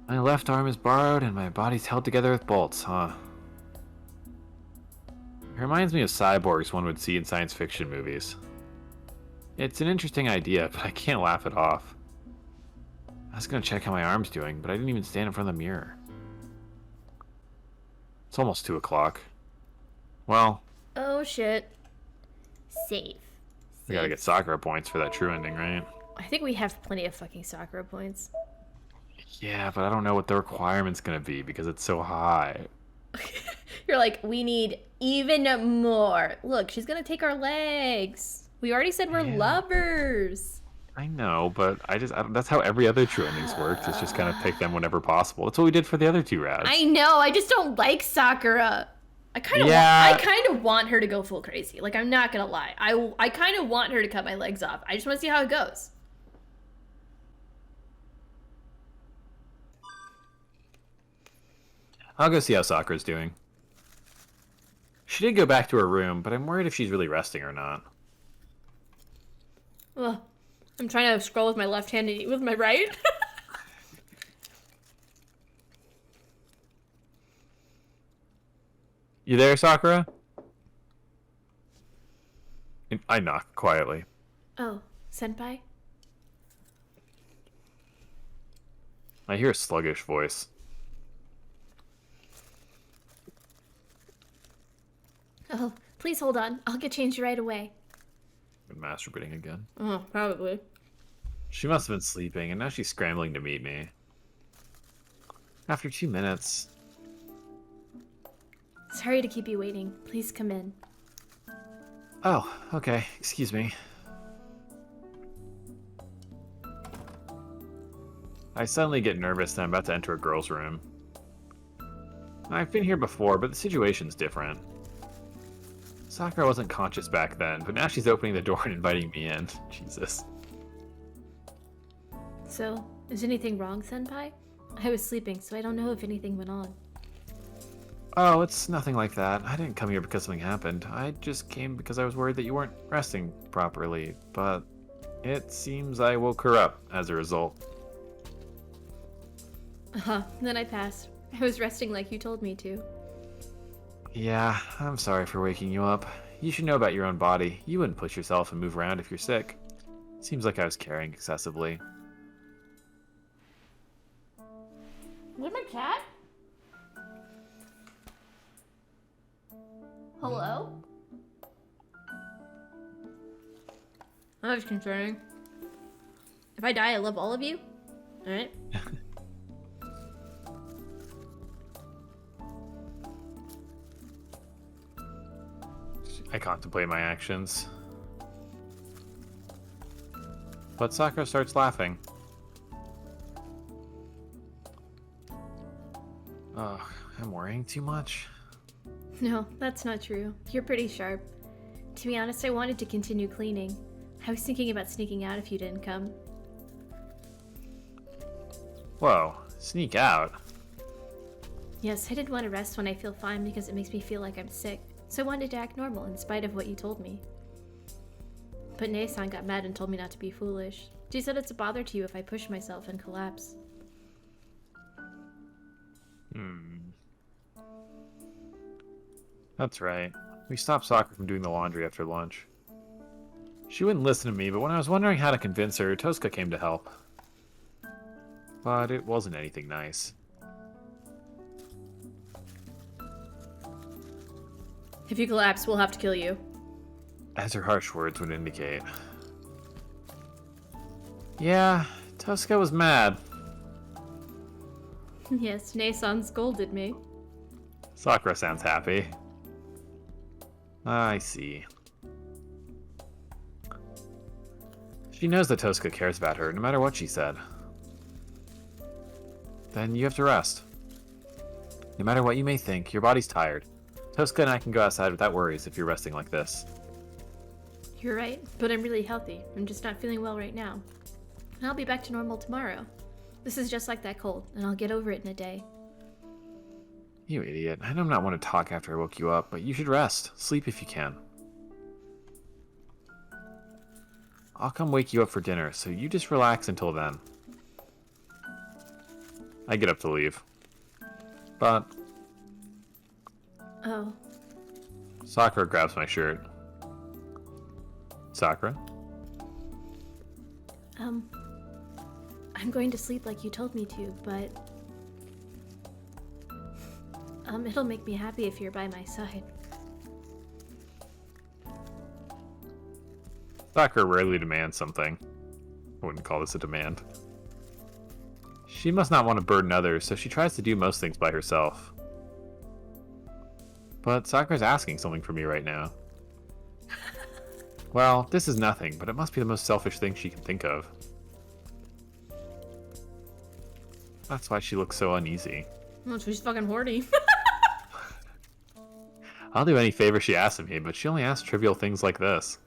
My left arm is borrowed, and my body's held together with bolts, huh? It reminds me of cyborgs one would see in science fiction movies. It's an interesting idea, but I can't laugh it off. I was gonna check how my arm's doing, but I didn't even stand in front of the mirror. It's almost 2 o'clock. Well... Oh shit. Safe. We gotta get Sakura points for that true ending, right? I think we have plenty of fucking Sakura points. Yeah, but I don't know what the requirement's gonna be because it's so high. You're like, we need even more. Look, she's gonna take our legs. We already said we're lovers. I know, but I don't, that's how every other true endings works. It's just kind of pick them whenever possible. That's what we did for the other 2 rounds. I know, I just don't like Sakura. I kind of want her to go full crazy. Like, I'm not gonna lie. I kind of want her to cut my legs off. I just want to see how it goes. I'll go see how Sakura's doing. She did go back to her room, but I'm worried if she's really resting or not. Ugh. I'm trying to scroll with my left hand and eat with my right. You there, Sakura? I knock quietly. Oh, senpai? I hear a sluggish voice. Oh, please hold on. I'll get changed right away. Been masturbating again. Oh, probably. She must have been sleeping, and now she's scrambling to meet me. After 2 minutes... Sorry to keep you waiting. Please come in. Oh, okay. Excuse me. I suddenly get nervous that I'm about to enter a girl's room. I've been here before, but the situation's different. Sakura wasn't conscious back then, but now she's opening the door and inviting me in. Jesus. So, is anything wrong, senpai? I was sleeping, so I don't know if anything went on. Oh, it's nothing like that. I didn't come here because something happened. I just came because I was worried that you weren't resting properly, but it seems I woke her up as a result. Then I passed. I was resting like you told me to. Yeah, I'm sorry for waking you up. You should know about your own body. You wouldn't push yourself and move around if you're sick. Seems like I was carrying excessively. Where's my cat? Hello? That was concerning. If I die, I love all of you. Alright? I contemplate my actions. But Sakura starts laughing. Ugh, I'm worrying too much. No, that's not true. You're pretty sharp. To be honest, I wanted to continue cleaning. I was thinking about sneaking out if you didn't come. Whoa, sneak out? Yes, I didn't want to rest when I feel fine because it makes me feel like I'm sick. So I wanted to act normal in spite of what you told me. But Nae-san got mad and told me not to be foolish. She said it's a bother to you if I push myself and collapse. That's right. We stopped Sakura from doing the laundry after lunch. She wouldn't listen to me, but when I was wondering how to convince her, Tosca came to help. But it wasn't anything nice. If you collapse, we'll have to kill you. As her harsh words would indicate. Yeah, Tosca was mad. Yes, Nae-san scolded me. Sakura sounds happy. I see. She knows that Tosca cares about her, no matter what she said. Then you have to rest. No matter what you may think, your body's tired. Tosca and I can go outside without worries if you're resting like this. You're right, but I'm really healthy. I'm just not feeling well right now. And I'll be back to normal tomorrow. This is just like that cold, and I'll get over it in a day. You idiot. I do not want to talk after I woke you up, but you should rest. Sleep if you can. I'll come wake you up for dinner, so you just relax until then. I get up to leave. But Oh. Sakura grabs my shirt. Sakura? I'm going to sleep like you told me to, but... it'll make me happy if you're by my side. Sakura rarely demands something. I wouldn't call this a demand. She must not want to burden others, so she tries to do most things by herself. But Sakura's asking something from me right now. Well, this is nothing, but it must be the most selfish thing she can think of. That's why she looks so uneasy. Oh, she's fucking horny. I'll do any favor she asks of me, but she only asks trivial things like this.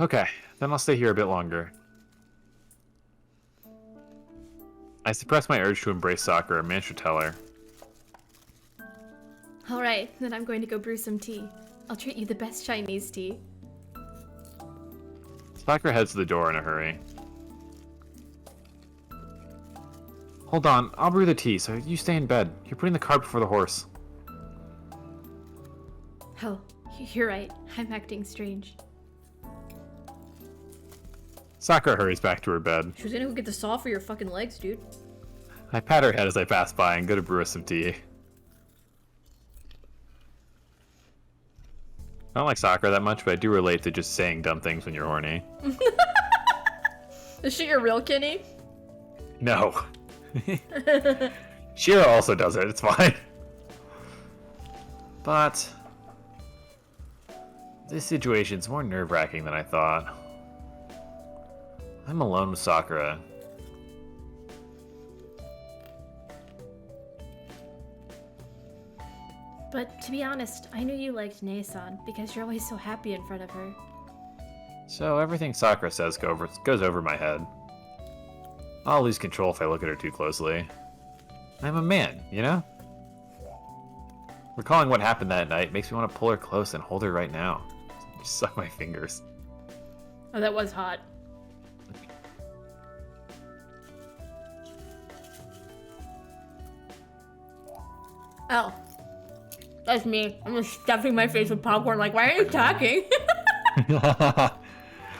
Okay, then I'll stay here a bit longer. I suppress my urge to embrace Sakura and manage to tell her. Alright, then I'm going to go brew some tea. I'll treat you the best Chinese tea. Sakura heads to the door in a hurry. Hold on, I'll brew the tea, so you stay in bed. You're putting the cart before the horse. Oh, you're right. I'm acting strange. Sakura hurries back to her bed. She was gonna go get the saw for your fucking legs, dude. I pat her head as I pass by and go to brew us some tea. I don't like Sakura that much, but I do relate to just saying dumb things when you're horny. Is she your real Kenny? No. Shira also does it, it's fine. But this situation's more nerve-wracking than I thought. I'm alone with Sakura. But to be honest, I knew you liked Nae-san because you're always so happy in front of her. So everything Sakura says goes over my head. I'll lose control if I look at her too closely. I'm a man, you know? Recalling what happened that night makes me want to pull her close and hold her right now. Just suck my fingers. Oh, that was hot. Oh. That's me. I'm just stuffing my face with popcorn. Like, why are you talking?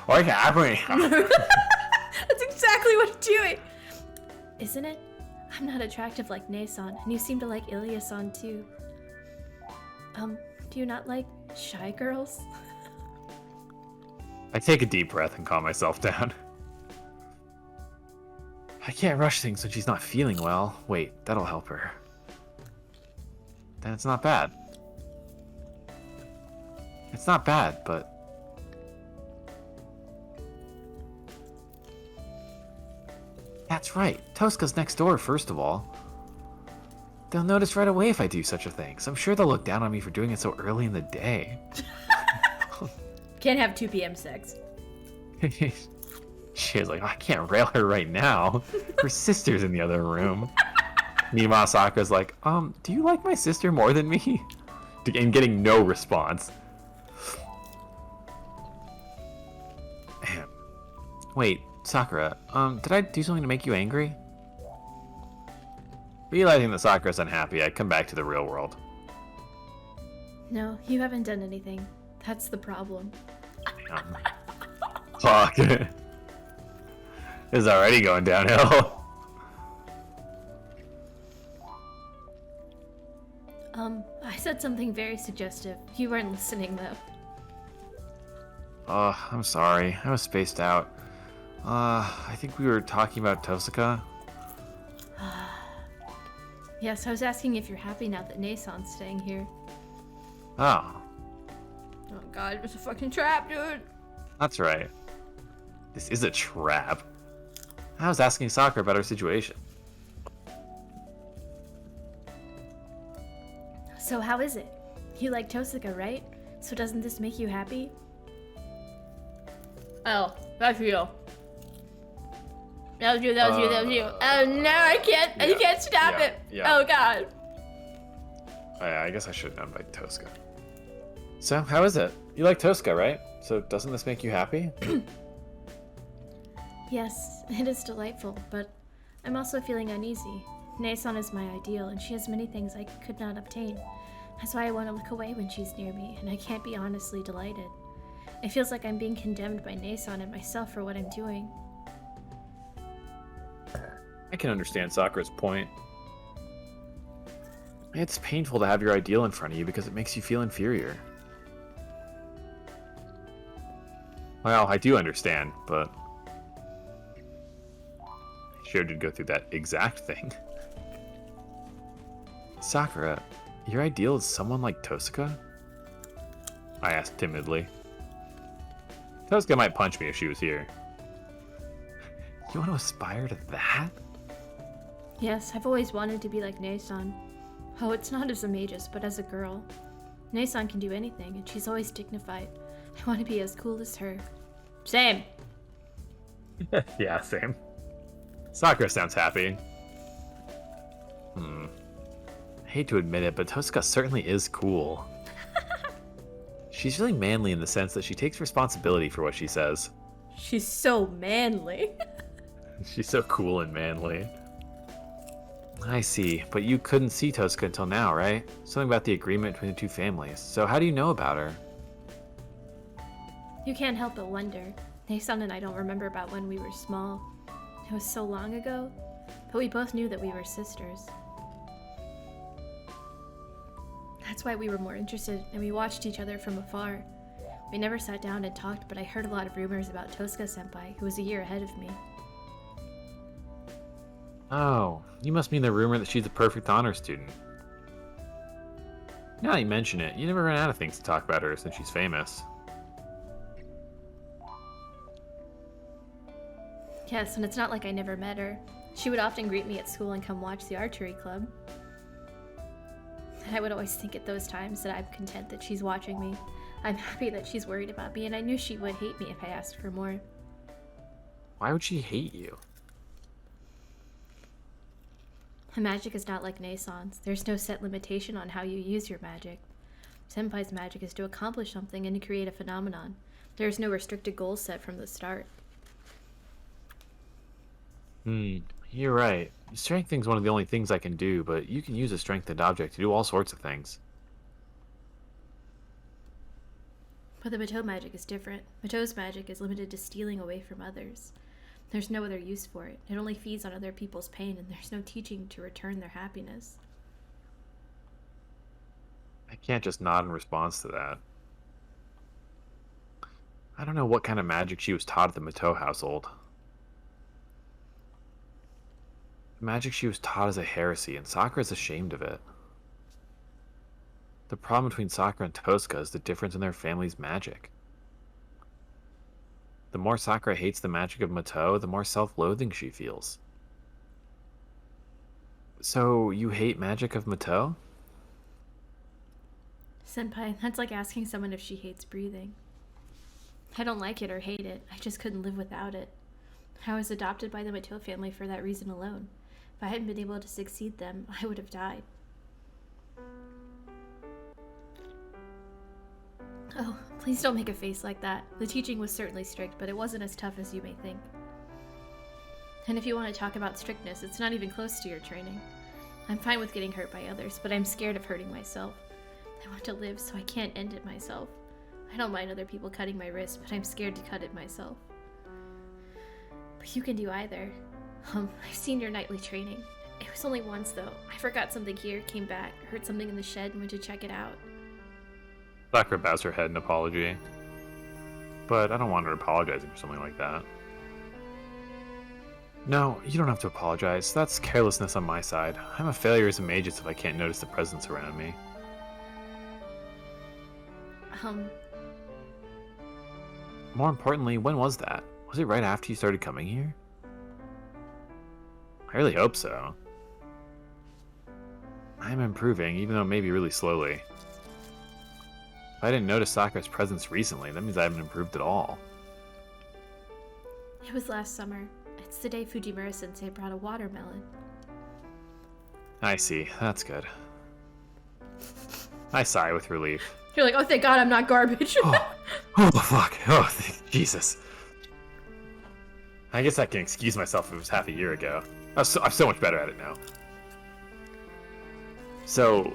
What's happening? That's exactly what I'm doing. Isn't it? I'm not attractive like Nason, and you seem to like Ilya-san too. Do you not like shy girls? I take a deep breath and calm myself down. I can't rush things when she's not feeling well. Wait, that'll help her. Then it's not bad. It's not bad, but... That's right. Tosca's next door, first of all. They'll notice right away if I do such a thing, so I'm sure they'll look down on me for doing it so early in the day. Can't have 2 p.m. sex. She's like, I can't rail her right now. Her sister's in the other room. Meanwhile, Sakura's like, do you like my sister more than me? And getting no response. Man. Wait, Sakura, did I do something to make you angry? Realizing that Sakura's unhappy, I come back to the real world. No, you haven't done anything. That's the problem. Fuck. It's already going downhill. I said something very suggestive. You weren't listening, though. I'm sorry. I was spaced out. I think we were talking about Tosaka. Yes, I was asking if you're happy now that Nason's staying here. Oh, Oh god, it was a fucking trap, dude! that's right. This is a trap. I was asking Sakura about her situation. So how is it? You like Tosaka, right? So doesn't this make you happy? Oh, that's you. That was you, that was you, that was you. Oh no, I can't stop yeah, it! yeah. Oh god. I guess I should have known by Tosca. So, how is it? You like Tosca, right? So, doesn't this make you happy? Yes, it is delightful, but I'm also feeling uneasy. Nason is my ideal, and she has many things I could not obtain. That's why I want to look away when she's near me, and I can't be honestly delighted. It feels like I'm being condemned by Nason and myself for what I'm doing. I can understand Sakura's point. It's painful to have your ideal in front of you because it makes you feel inferior. Well, I do understand, but... I sure did go through that exact thing. Sakura, your ideal is someone like Tosaka? I asked timidly. Tosaka might punch me if she was here. You want to aspire to that? Yes, I've always wanted to be like Nason. Oh, it's not as a magus, but as a girl. Nason can do anything, and she's always dignified. I want to be as cool as her. Same. Yeah, same. Sakura sounds happy. I hate to admit it, but Tosaka certainly is cool. She's really manly in the sense that she takes responsibility for what she says. She's so manly. She's so cool and manly. I see, but you couldn't see Tosaka until now, right? Something about the agreement between the two families. So how do you know about her? You can't help but wonder. Nason and I don't remember about when we were small. It was so long ago, but we both knew that we were sisters. That's why we were more interested, and we watched each other from afar. We never sat down and talked, but I heard a lot of rumors about Tosaka-senpai, who was a year ahead of me. Oh, you must mean the rumor that she's a perfect honor student. Now that you mention it, you never run out of things to talk about her since she's famous. Yes, and it's not like I never met her. She would often greet me at school and come watch the archery club. And I would always think at those times that I'm content that she's watching me. I'm happy that she's worried about me, and I knew she would hate me if I asked for more. Why would she hate you? My magic is not like Nason's. There's no set limitation on how you use your magic. Senpai's magic is to accomplish something and to create a phenomenon. There is no restricted goal set from the start. You're right. Strength thing's one of the only things I can do, but you can use a strengthened object to do all sorts of things. But the Mato magic is different. Mato's magic is limited to stealing away from others. There's no other use for it. It only feeds on other people's pain, and there's no teaching to return their happiness. I can't just nod in response to that. I don't know what kind of magic she was taught at the Mato household. The magic she was taught is a heresy, and Sakura is ashamed of it. The problem between Sakura and Tosca is the difference in their family's magic. The more Sakura hates the magic of Mato, the more self-loathing she feels. So, you hate magic of Mato? Senpai, that's like asking someone if she hates breathing. I don't like it or hate it. I just couldn't live without it. I was adopted by the Mato family for that reason alone. If I hadn't been able to succeed them, I would have died. Oh, please don't make a face like that. The teaching was certainly strict, but it wasn't as tough as you may think. And if you want to talk about strictness, it's not even close to your training. I'm fine with getting hurt by others, but I'm scared of hurting myself. I want to live, so I can't end it myself. I don't mind other people cutting my wrist, but I'm scared to cut it myself. But you can do either. I've seen your nightly training. It was only once, though. I forgot something here, came back, heard something in the shed, and went to check it out. Sakura bows her head in apology. But I don't want her apologizing for something like that. No, you don't have to apologize. That's carelessness on my side. I'm a failure as a magus if I can't notice the presence around me. More importantly, when was that? Was it right after you started coming here? I really hope so. I'm improving, even though maybe really slowly. If I didn't notice Sakura's presence recently, that means I haven't improved at all. It was last summer. It's the day Fujimura-sensei brought a watermelon. I see. That's good. I sigh with relief. You're like, oh, thank God I'm not garbage. Oh, fuck. Oh, Jesus. I guess I can excuse myself if it was half a year ago. I'm so much better at it now. So,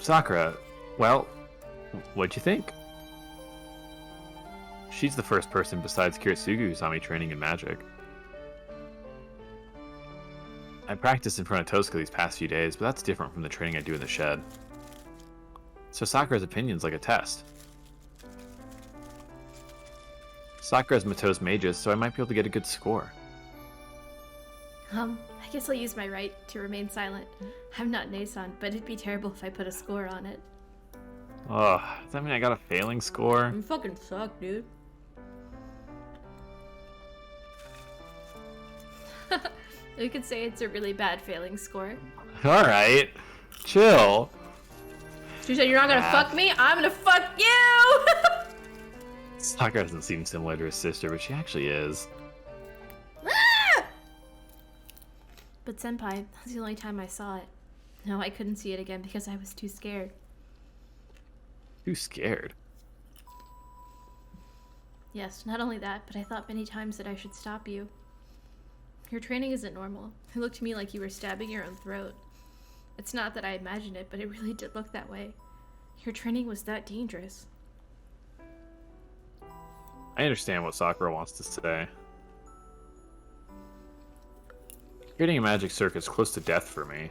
Sakura, well, what'd you think? She's the first person besides Kiritsugu who saw me training in magic. I practiced in front of Tosca these past few days, but that's different from the training I do in the shed. So Sakura's opinion's like a test. Sakura's Mato's magus, so I might be able to get a good score. I guess I'll use my right to remain silent. I'm not Nason, but it'd be terrible if I put a score on it. Ugh, does that mean I got a failing score? You fucking suck, dude. You could say it's a really bad failing score. Alright, chill. You said you're not gonna fuck me? I'm gonna fuck you! Sakura doesn't seem similar to her sister, but she actually is. But Senpai, that's the only time I saw it. No, I couldn't see it again because I was too scared. Too scared? Yes, not only that, but I thought many times that I should stop you. Your training isn't normal. It looked to me like you were stabbing your own throat. It's not that I imagined it, but it really did look that way. Your training was that dangerous. I understand what Sakura wants to say. Creating a magic circuit is close to death for me.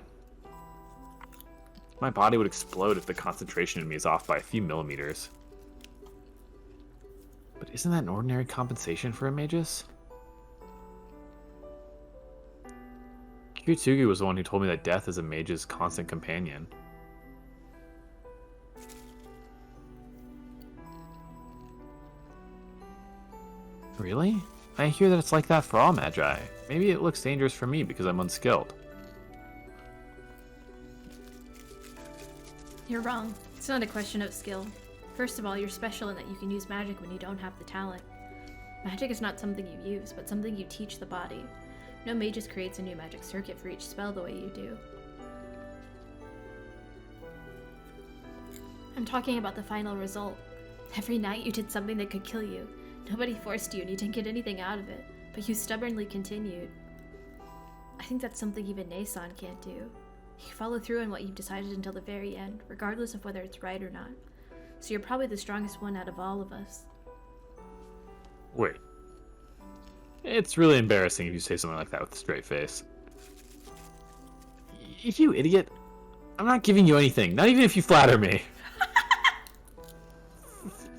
My body would explode if the concentration in me is off by a few millimeters. But isn't that an ordinary compensation for a magus? Kiritsugu was the one who told me that death is a mage's constant companion. Really? I hear that it's like that for all magi. Maybe it looks dangerous for me because I'm unskilled. You're wrong. It's not a question of skill. First of all, you're special in that you can use magic when you don't have the talent. Magic is not something you use, but something you teach the body. No magus creates a new magic circuit for each spell the way you do. I'm talking about the final result. Every night you did something that could kill you. Nobody forced you and you didn't get anything out of it, but you stubbornly continued. I think that's something even Nason can't do. You follow through on what you've decided until the very end, regardless of whether it's right or not. so you're probably the strongest one out of all of us. Wait. It's really embarrassing if you say something like that with a straight face. You idiot. I'm not giving you anything, not even if you flatter me.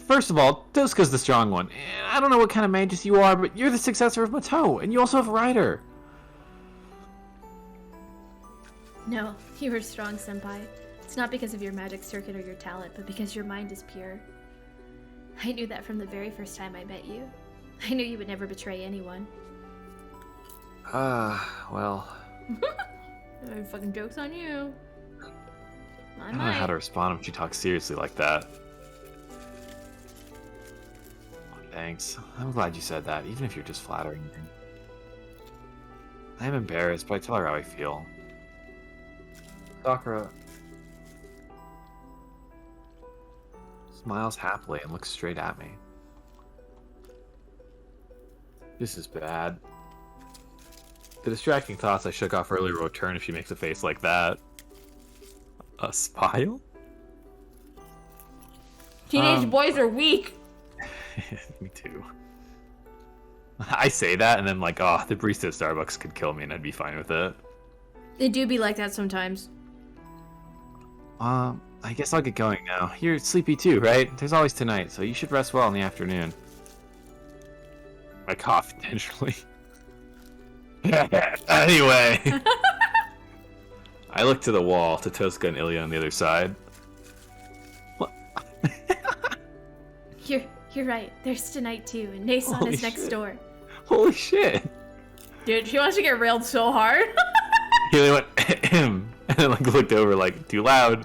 First of all, Toska's the strong one. I don't know what kind of magus you are, but you're the successor of Matou, and you also have a rider. No, you are strong, Senpai. It's not because of your magic circuit or your talent, but because your mind is pure. I knew that from the very first time I met you. I knew you would never betray anyone. Well... Fucking joke's on you. I don't know how to respond when she talks seriously like that. Thanks. I'm glad you said that, even if you're just flattering me. I am embarrassed, but I tell her how I feel. Sakura smiles happily and looks straight at me. This is bad. The distracting thoughts I shook off earlier will return if she makes a face like that. A smile? Teenage boys are weak. Me too. I say that and then like, oh, the barista at Starbucks could kill me and I'd be fine with it. They do be like that sometimes. I guess I'll get going now. You're sleepy too, right? There's always tonight, so you should rest well in the afternoon. I cough intentionally. Anyway. I look to the wall, to Toska and Ilya on the other side. What? You're right. There's tonight too, and Nason Holy is next shit. door. Holy shit! Dude, she wants to get railed so hard. Ilya went, ahem, and then like looked over like, too loud.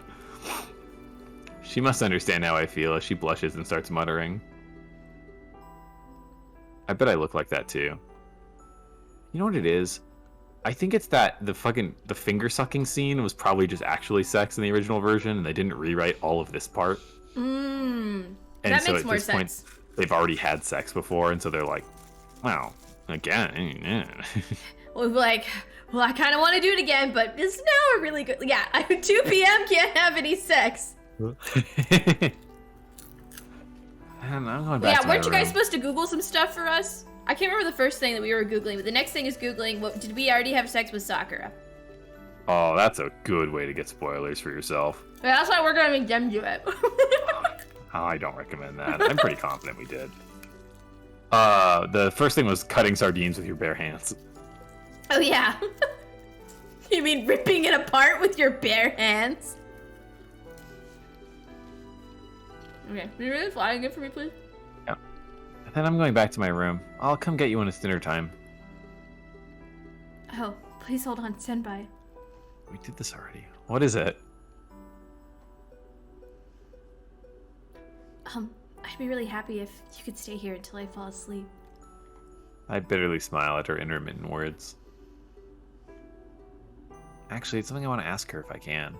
She must understand how I feel as she blushes and starts muttering. I bet I look like that too. You know what it is? I think it's that the finger sucking scene was probably just actually sex in the original version, and they didn't rewrite all of this part. And that so makes at more this point, sense. they've already had sex before, and so they're like, "Wow, again." Well, like, I kind of want to do it again, but it's now a really good. Yeah, 2 p.m. can't have any sex. And I'm going back to my Weren't you guys room. supposed to Google some stuff for us? I can't remember the first thing that we were Googling, but the next thing is Googling, did we already have sex with Sakura? Oh, that's a good way to get spoilers for yourself. Yeah, that's why we're gonna make them do it. I don't recommend that. I'm pretty confident we did. The first thing was cutting sardines with your bare hands. Oh yeah. You mean ripping it apart with your bare hands? Okay, can you really fly again for me, please? Yeah. And then I'm going back to my room. I'll come get you when it's dinner time. Oh, please hold on, Senpai. We did this already. What is it? I'd be really happy if you could stay here until I fall asleep. I bitterly smile at her intermittent words. Actually, it's something I want to ask her if I can.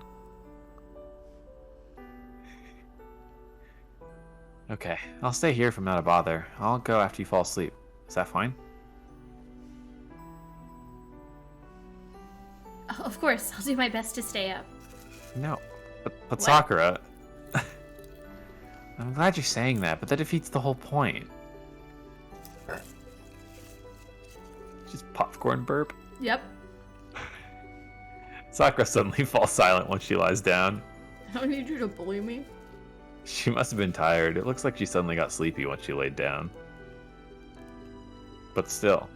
Okay, I'll stay here if I'm not a bother. I'll go after you fall asleep. Is that fine? Oh, of course, I'll do my best to stay up. No. But What? Sakura... I'm glad you're saying that, but that defeats the whole point. Just popcorn burp. Yep. Sakura suddenly falls silent once she lies down. I don't need you to bully me. She must have been tired. It looks like she suddenly got sleepy once she laid down. But still.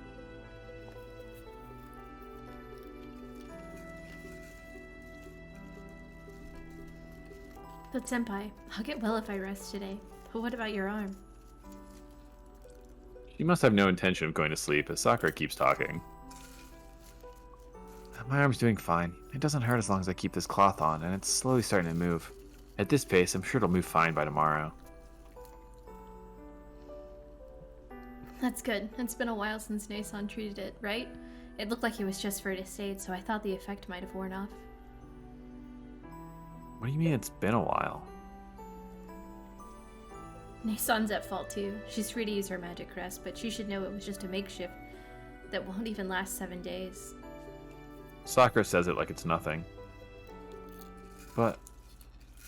But Senpai, I'll get well if I rest today. But what about your arm? She must have no intention of going to sleep as Sakura keeps talking. My arm's doing fine. It doesn't hurt as long as I keep this cloth on, and it's slowly starting to move. At this pace, I'm sure it'll move fine by tomorrow. That's good. It's been a while since Nason treated it, right? It looked like it was just for its aid, so I thought the effect might have worn off. What do you mean it's been a while? Nason's at fault too. She's free to use her magic crest, but she should know it was just a makeshift that won't even last 7 days. Sakura says it like it's nothing. But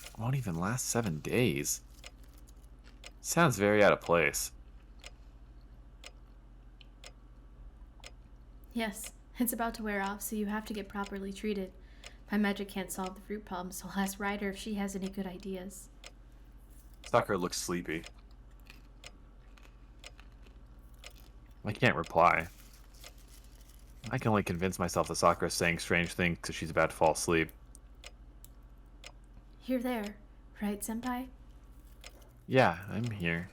it won't even last 7 days. Sounds very out of place. Yes, it's about to wear off, so you have to get properly treated. My magic can't solve the fruit problem, so I'll ask Ryder if she has any good ideas. Sakura looks sleepy. I can't reply. I can only convince myself that Sakura's saying strange things because she's about to fall asleep. You're there, right, Senpai? Yeah, I'm here.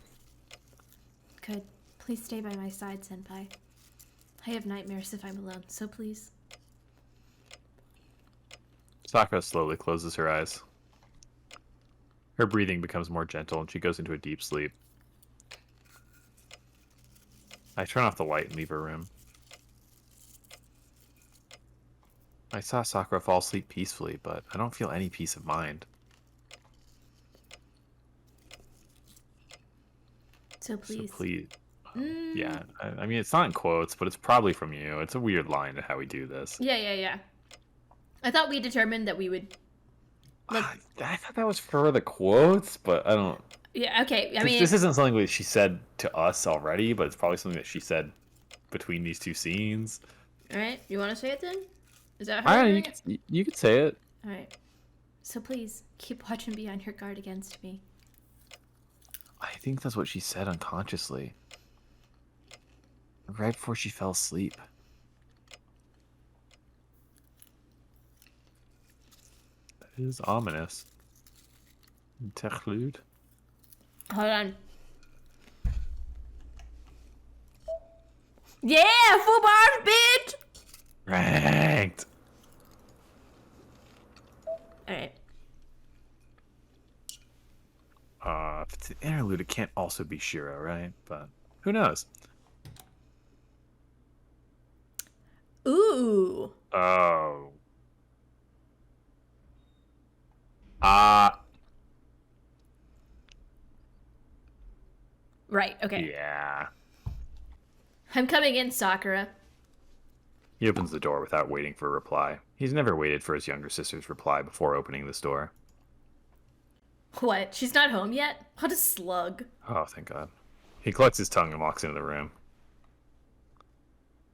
Good. Please stay by my side, Senpai. I have nightmares if I'm alone, so please. Sakura slowly closes her eyes. Her breathing becomes more gentle and she goes into a deep sleep. I turn off the light and leave her room. I saw Sakura fall asleep peacefully, but I don't feel any peace of mind. So please. So please. Yeah, I mean, it's not in quotes, but it's probably from you. It's a weird line to how we do this. Yeah. I thought we determined that we would... I thought that was for the quotes, but I don't... Yeah, okay, I mean... This isn't something that she said to us already, but it's probably something that she said between these two scenes. Alright, you want to say it then? Is that how you're doing it? You could say it. Alright. So please, keep watch and be on your guard against me. I think that's what she said unconsciously. Right before she fell asleep. That is ominous. Interlude. Hold on. Yeah, full bars, bitch! Ranked. Alright. If it's an interlude, it can't also be Shiro, right? But who knows? Ooh. Oh. Right, okay. Yeah. I'm coming in, Sakura. He opens the door without waiting for a reply. He's never waited for his younger sister's reply before opening this door. What? She's not home yet? What a slug. Oh, thank God. He clucks his tongue and walks into the room.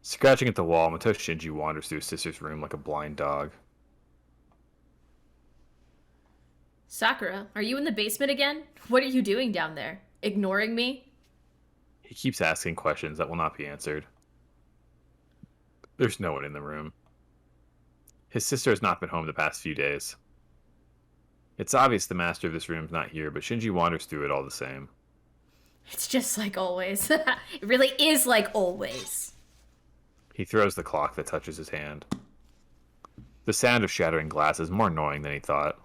Scratching at the wall, Mato Shinji wanders through his sister's room like a blind dog. Sakura, are you in the basement again? What are you doing down there? Ignoring me? He keeps asking questions that will not be answered. There's no one in the room. His sister has not been home the past few days. It's obvious the master of this room is not here, but Shinji wanders through it all the same. It's just like always. It really is like always. He throws the clock that touches his hand. The sound of shattering glass is more annoying than he thought.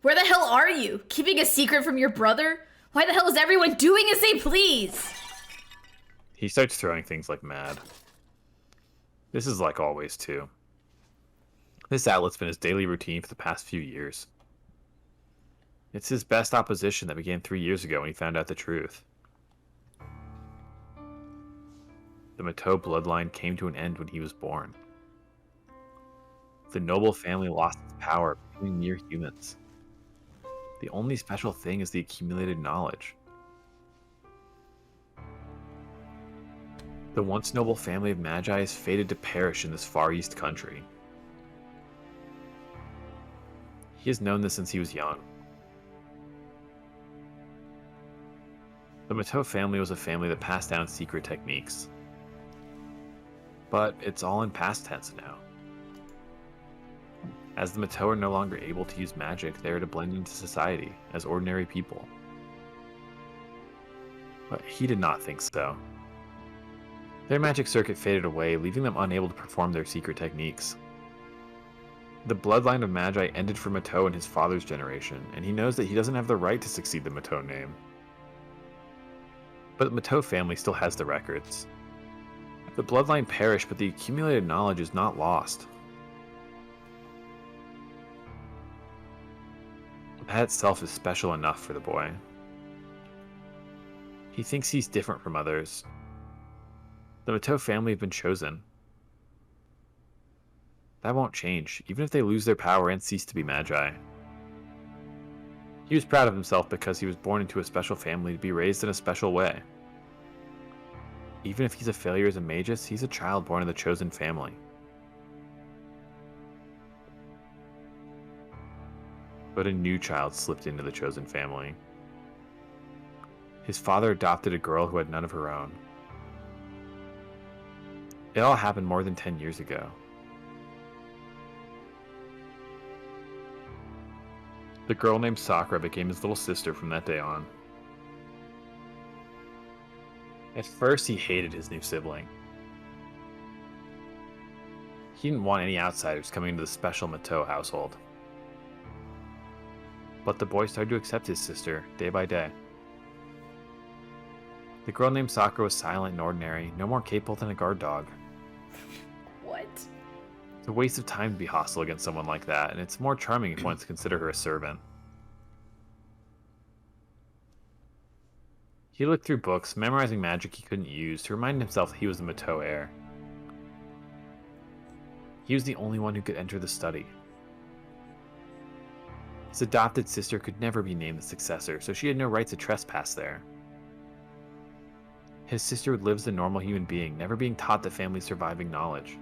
Where the hell are you? Keeping a secret from your brother? Why the hell is everyone doing as they please? He starts throwing things like mad. This is like always, too. This outlet's been his daily routine for the past few years. It's his best opposition that began 3 years ago when he found out the truth. The Mato bloodline came to an end when he was born. The noble family lost its power of becoming mere humans. The only special thing is the accumulated knowledge. The once noble family of Magi is fated to perish in this Far East country. He has known this since he was young. The Mato family was a family that passed down secret techniques. But it's all in past tense now. As the Mato are no longer able to use magic, they are to blend into society as ordinary people. But he did not think so. Their magic circuit faded away, leaving them unable to perform their secret techniques. The bloodline of Magi ended for Mato in his father's generation, and he knows that he doesn't have the right to succeed the Mato name. But the Mato family still has the records. The bloodline perished, but the accumulated knowledge is not lost. That itself is special enough for the boy. He thinks he's different from others. The Mato family have been chosen. That won't change, even if they lose their power and cease to be Magi. He was proud of himself because he was born into a special family to be raised in a special way. Even if he's a failure as a magus, he's a child born in the chosen family. But a new child slipped into the chosen family. His father adopted a girl who had none of her own. It all happened more than 10 years ago. The girl named Sakura became his little sister from that day on. At first, he hated his new sibling. He didn't want any outsiders coming into the special Mato household. But the boy started to accept his sister, day by day. The girl named Sakura was silent and ordinary, no more capable than a guard dog. What? It's a waste of time to be hostile against someone like that, and it's more charming if one to consider her a servant. He looked through books, memorizing magic he couldn't use, to remind himself that he was the Mato heir. He was the only one who could enter the study. His adopted sister could never be named the successor, so she had no right to trespass there. His sister would live as a normal human being, never being taught the family's surviving knowledge.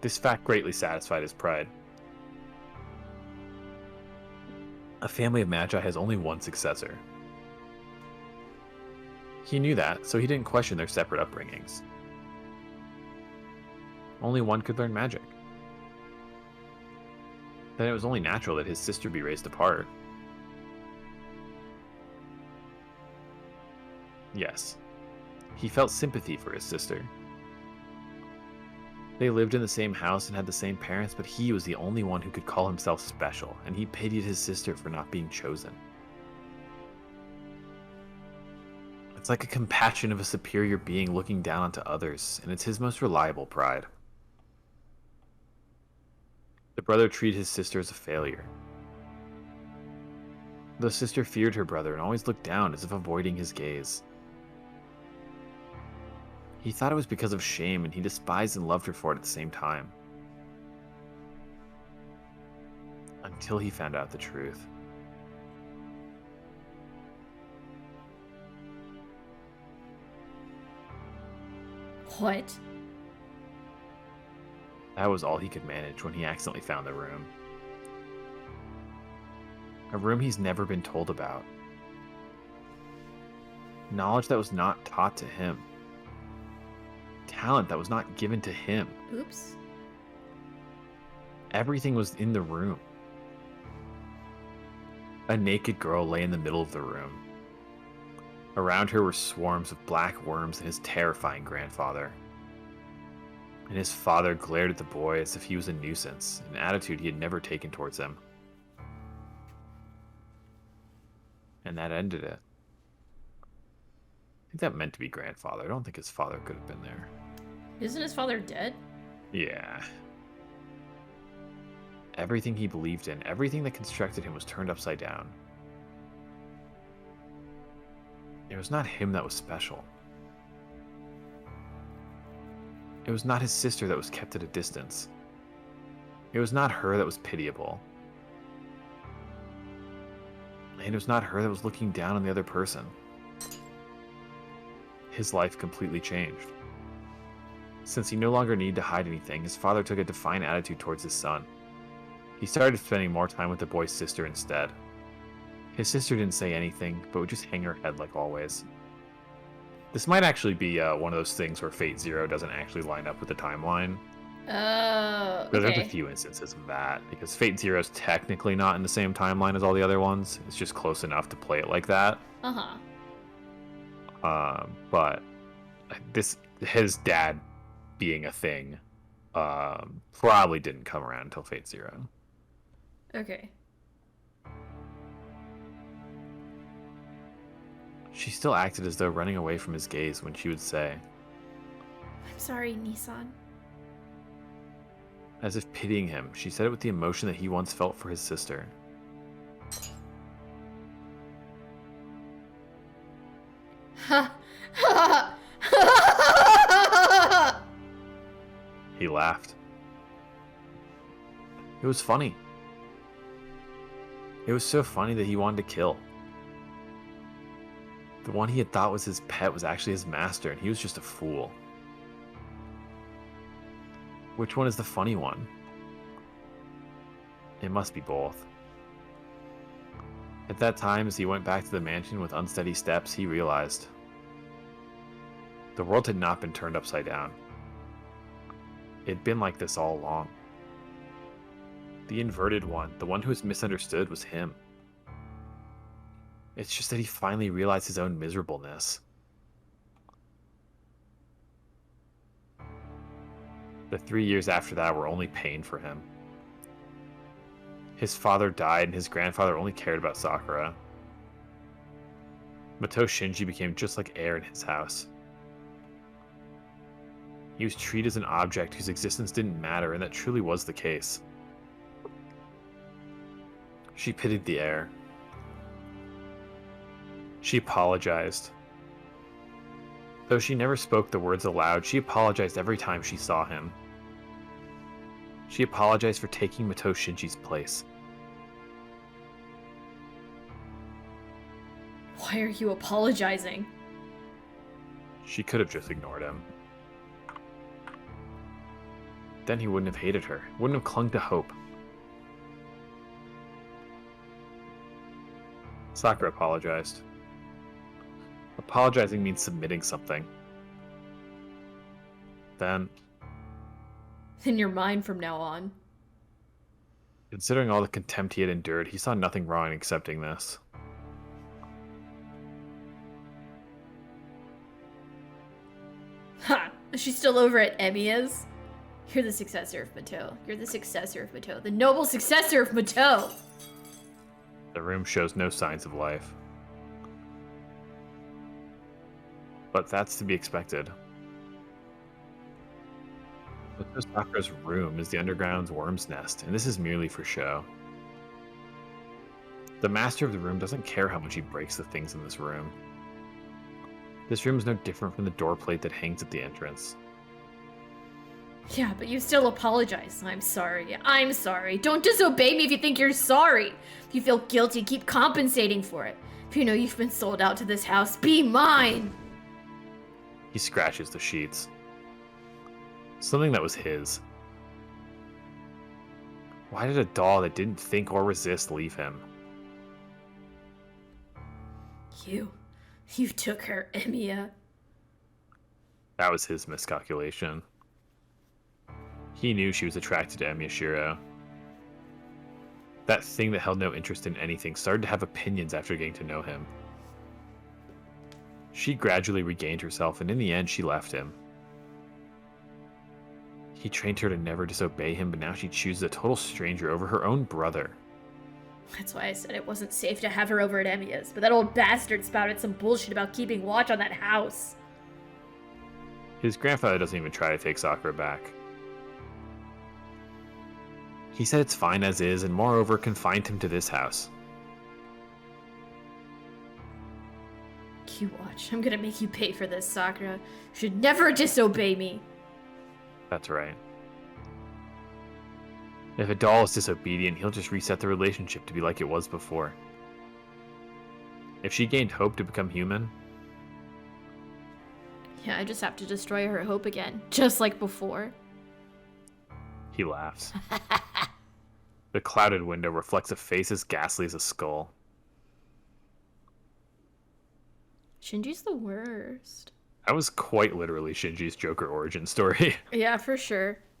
This fact greatly satisfied his pride. A family of magi has only one successor. He knew that, so he didn't question their separate upbringings. Only one could learn magic. Then it was only natural that his sister be raised apart. Yes, he felt sympathy for his sister. They lived in the same house and had the same parents, but he was the only one who could call himself special, and he pitied his sister for not being chosen. It's like a compassion of a superior being looking down onto others, and it's his most reliable pride. The brother treated his sister as a failure. The sister feared her brother and always looked down as if avoiding his gaze. He thought it was because of shame, and he despised and loved her for it at the same time. Until he found out the truth. What? That was all he could manage when he accidentally found the room. A room he's never been told about. Knowledge that was not taught to him. Talent that was not given to him. Oops. Everything was in the room. A naked girl lay in the middle of the room. Around her were swarms of black worms and his terrifying grandfather. And his father glared at the boy as if he was a nuisance, an attitude he had never taken towards him. And that ended it. I think that meant to be grandfather. I don't think his father could have been there. Isn't his father dead? Yeah. Everything he believed in, everything that constructed him was turned upside down. It was not him that was special. It was not his sister that was kept at a distance. It was not her that was pitiable. And it was not her that was looking down on the other person. His life completely changed. Since he no longer needed to hide anything, his father took a defiant attitude towards his son. He started spending more time with the boy's sister instead. His sister didn't say anything, but would just hang her head like always. This might actually be one of those things where Fate Zero doesn't actually line up with the timeline. Oh, But there's a okay. few instances of that, because Fate Zero is technically not in the same timeline as all the other ones. It's just close enough to play it like that. Uh-huh. But his dad being a thing probably didn't come around until Fate Zero. Okay. She still acted as though running away from his gaze when she would say, I'm sorry, Nissan. as if pitying him, she said it with the emotion that he once felt for his sister. Ha! Ha! Ha! He laughed. It was funny. It was so funny that he wanted to kill. The one he had thought was his pet was actually his master, and he was just a fool. Which one is the funny one? It must be both. At that time, as he went back to the mansion with unsteady steps, he realized the world had not been turned upside down. It had been like this all along. The inverted one, the one who was misunderstood, was him. It's just that he finally realized his own miserableness. The 3 years after that were only pain for him. His father died, and his grandfather only cared about Sakura. Mato Shinji became just like air in his house. He was treated as an object whose existence didn't matter, and that truly was the case. She pitied the air. She apologized. Though she never spoke the words aloud, she apologized every time she saw him. She apologized for taking Mato Shinji's place. Why are you apologizing? She could have just ignored him. Then he wouldn't have hated her, wouldn't have clung to hope. Sakura apologized. Apologizing means submitting something. Then, In your mind from now on. considering all the contempt he had endured, he saw nothing wrong in accepting this. Ha! Is she still over at Emiya's? You're the successor of Mato. You're the successor of Mato. The noble successor of Mato! The room shows no signs of life. But that's to be expected. Mato Sakura's room is the underground's worm's nest, and this is merely for show. The master of the room doesn't care how much he breaks the things in this room. This room is no different from the door plate that hangs at the entrance. Yeah, but you still apologize. I'm sorry. I'm sorry. Don't disobey me if you think you're sorry. If you feel guilty, keep compensating for it. If you know you've been sold out to this house, be mine! He scratches the sheets. Something that was his. Why did a doll that didn't think or resist leave him? You took her, Emiya. That was his miscalculation. He knew she was attracted to Emiyashiro. That thing that held no interest in anything started to have opinions after getting to know him. She gradually regained herself, and in the end, she left him. He trained her to never disobey him, but now she chooses a total stranger over her own brother. That's why I said it wasn't safe to have her over at Emiya's, but that old bastard spouted some bullshit about keeping watch on that house. His grandfather doesn't even try to take Sakura back. He said it's fine as is, and moreover confined him to this house. You watch. I'm gonna make you pay for this, Sakura. You should never disobey me. That's right. If a doll is disobedient, he'll just reset the relationship to be like it was before. If she gained hope to become human, Yeah, I just have to destroy her hope again, just like before. he laughs. The clouded window reflects a face as ghastly as a skull. Shinji's the worst. That was quite literally Shinji's Joker origin story. Yeah, for sure.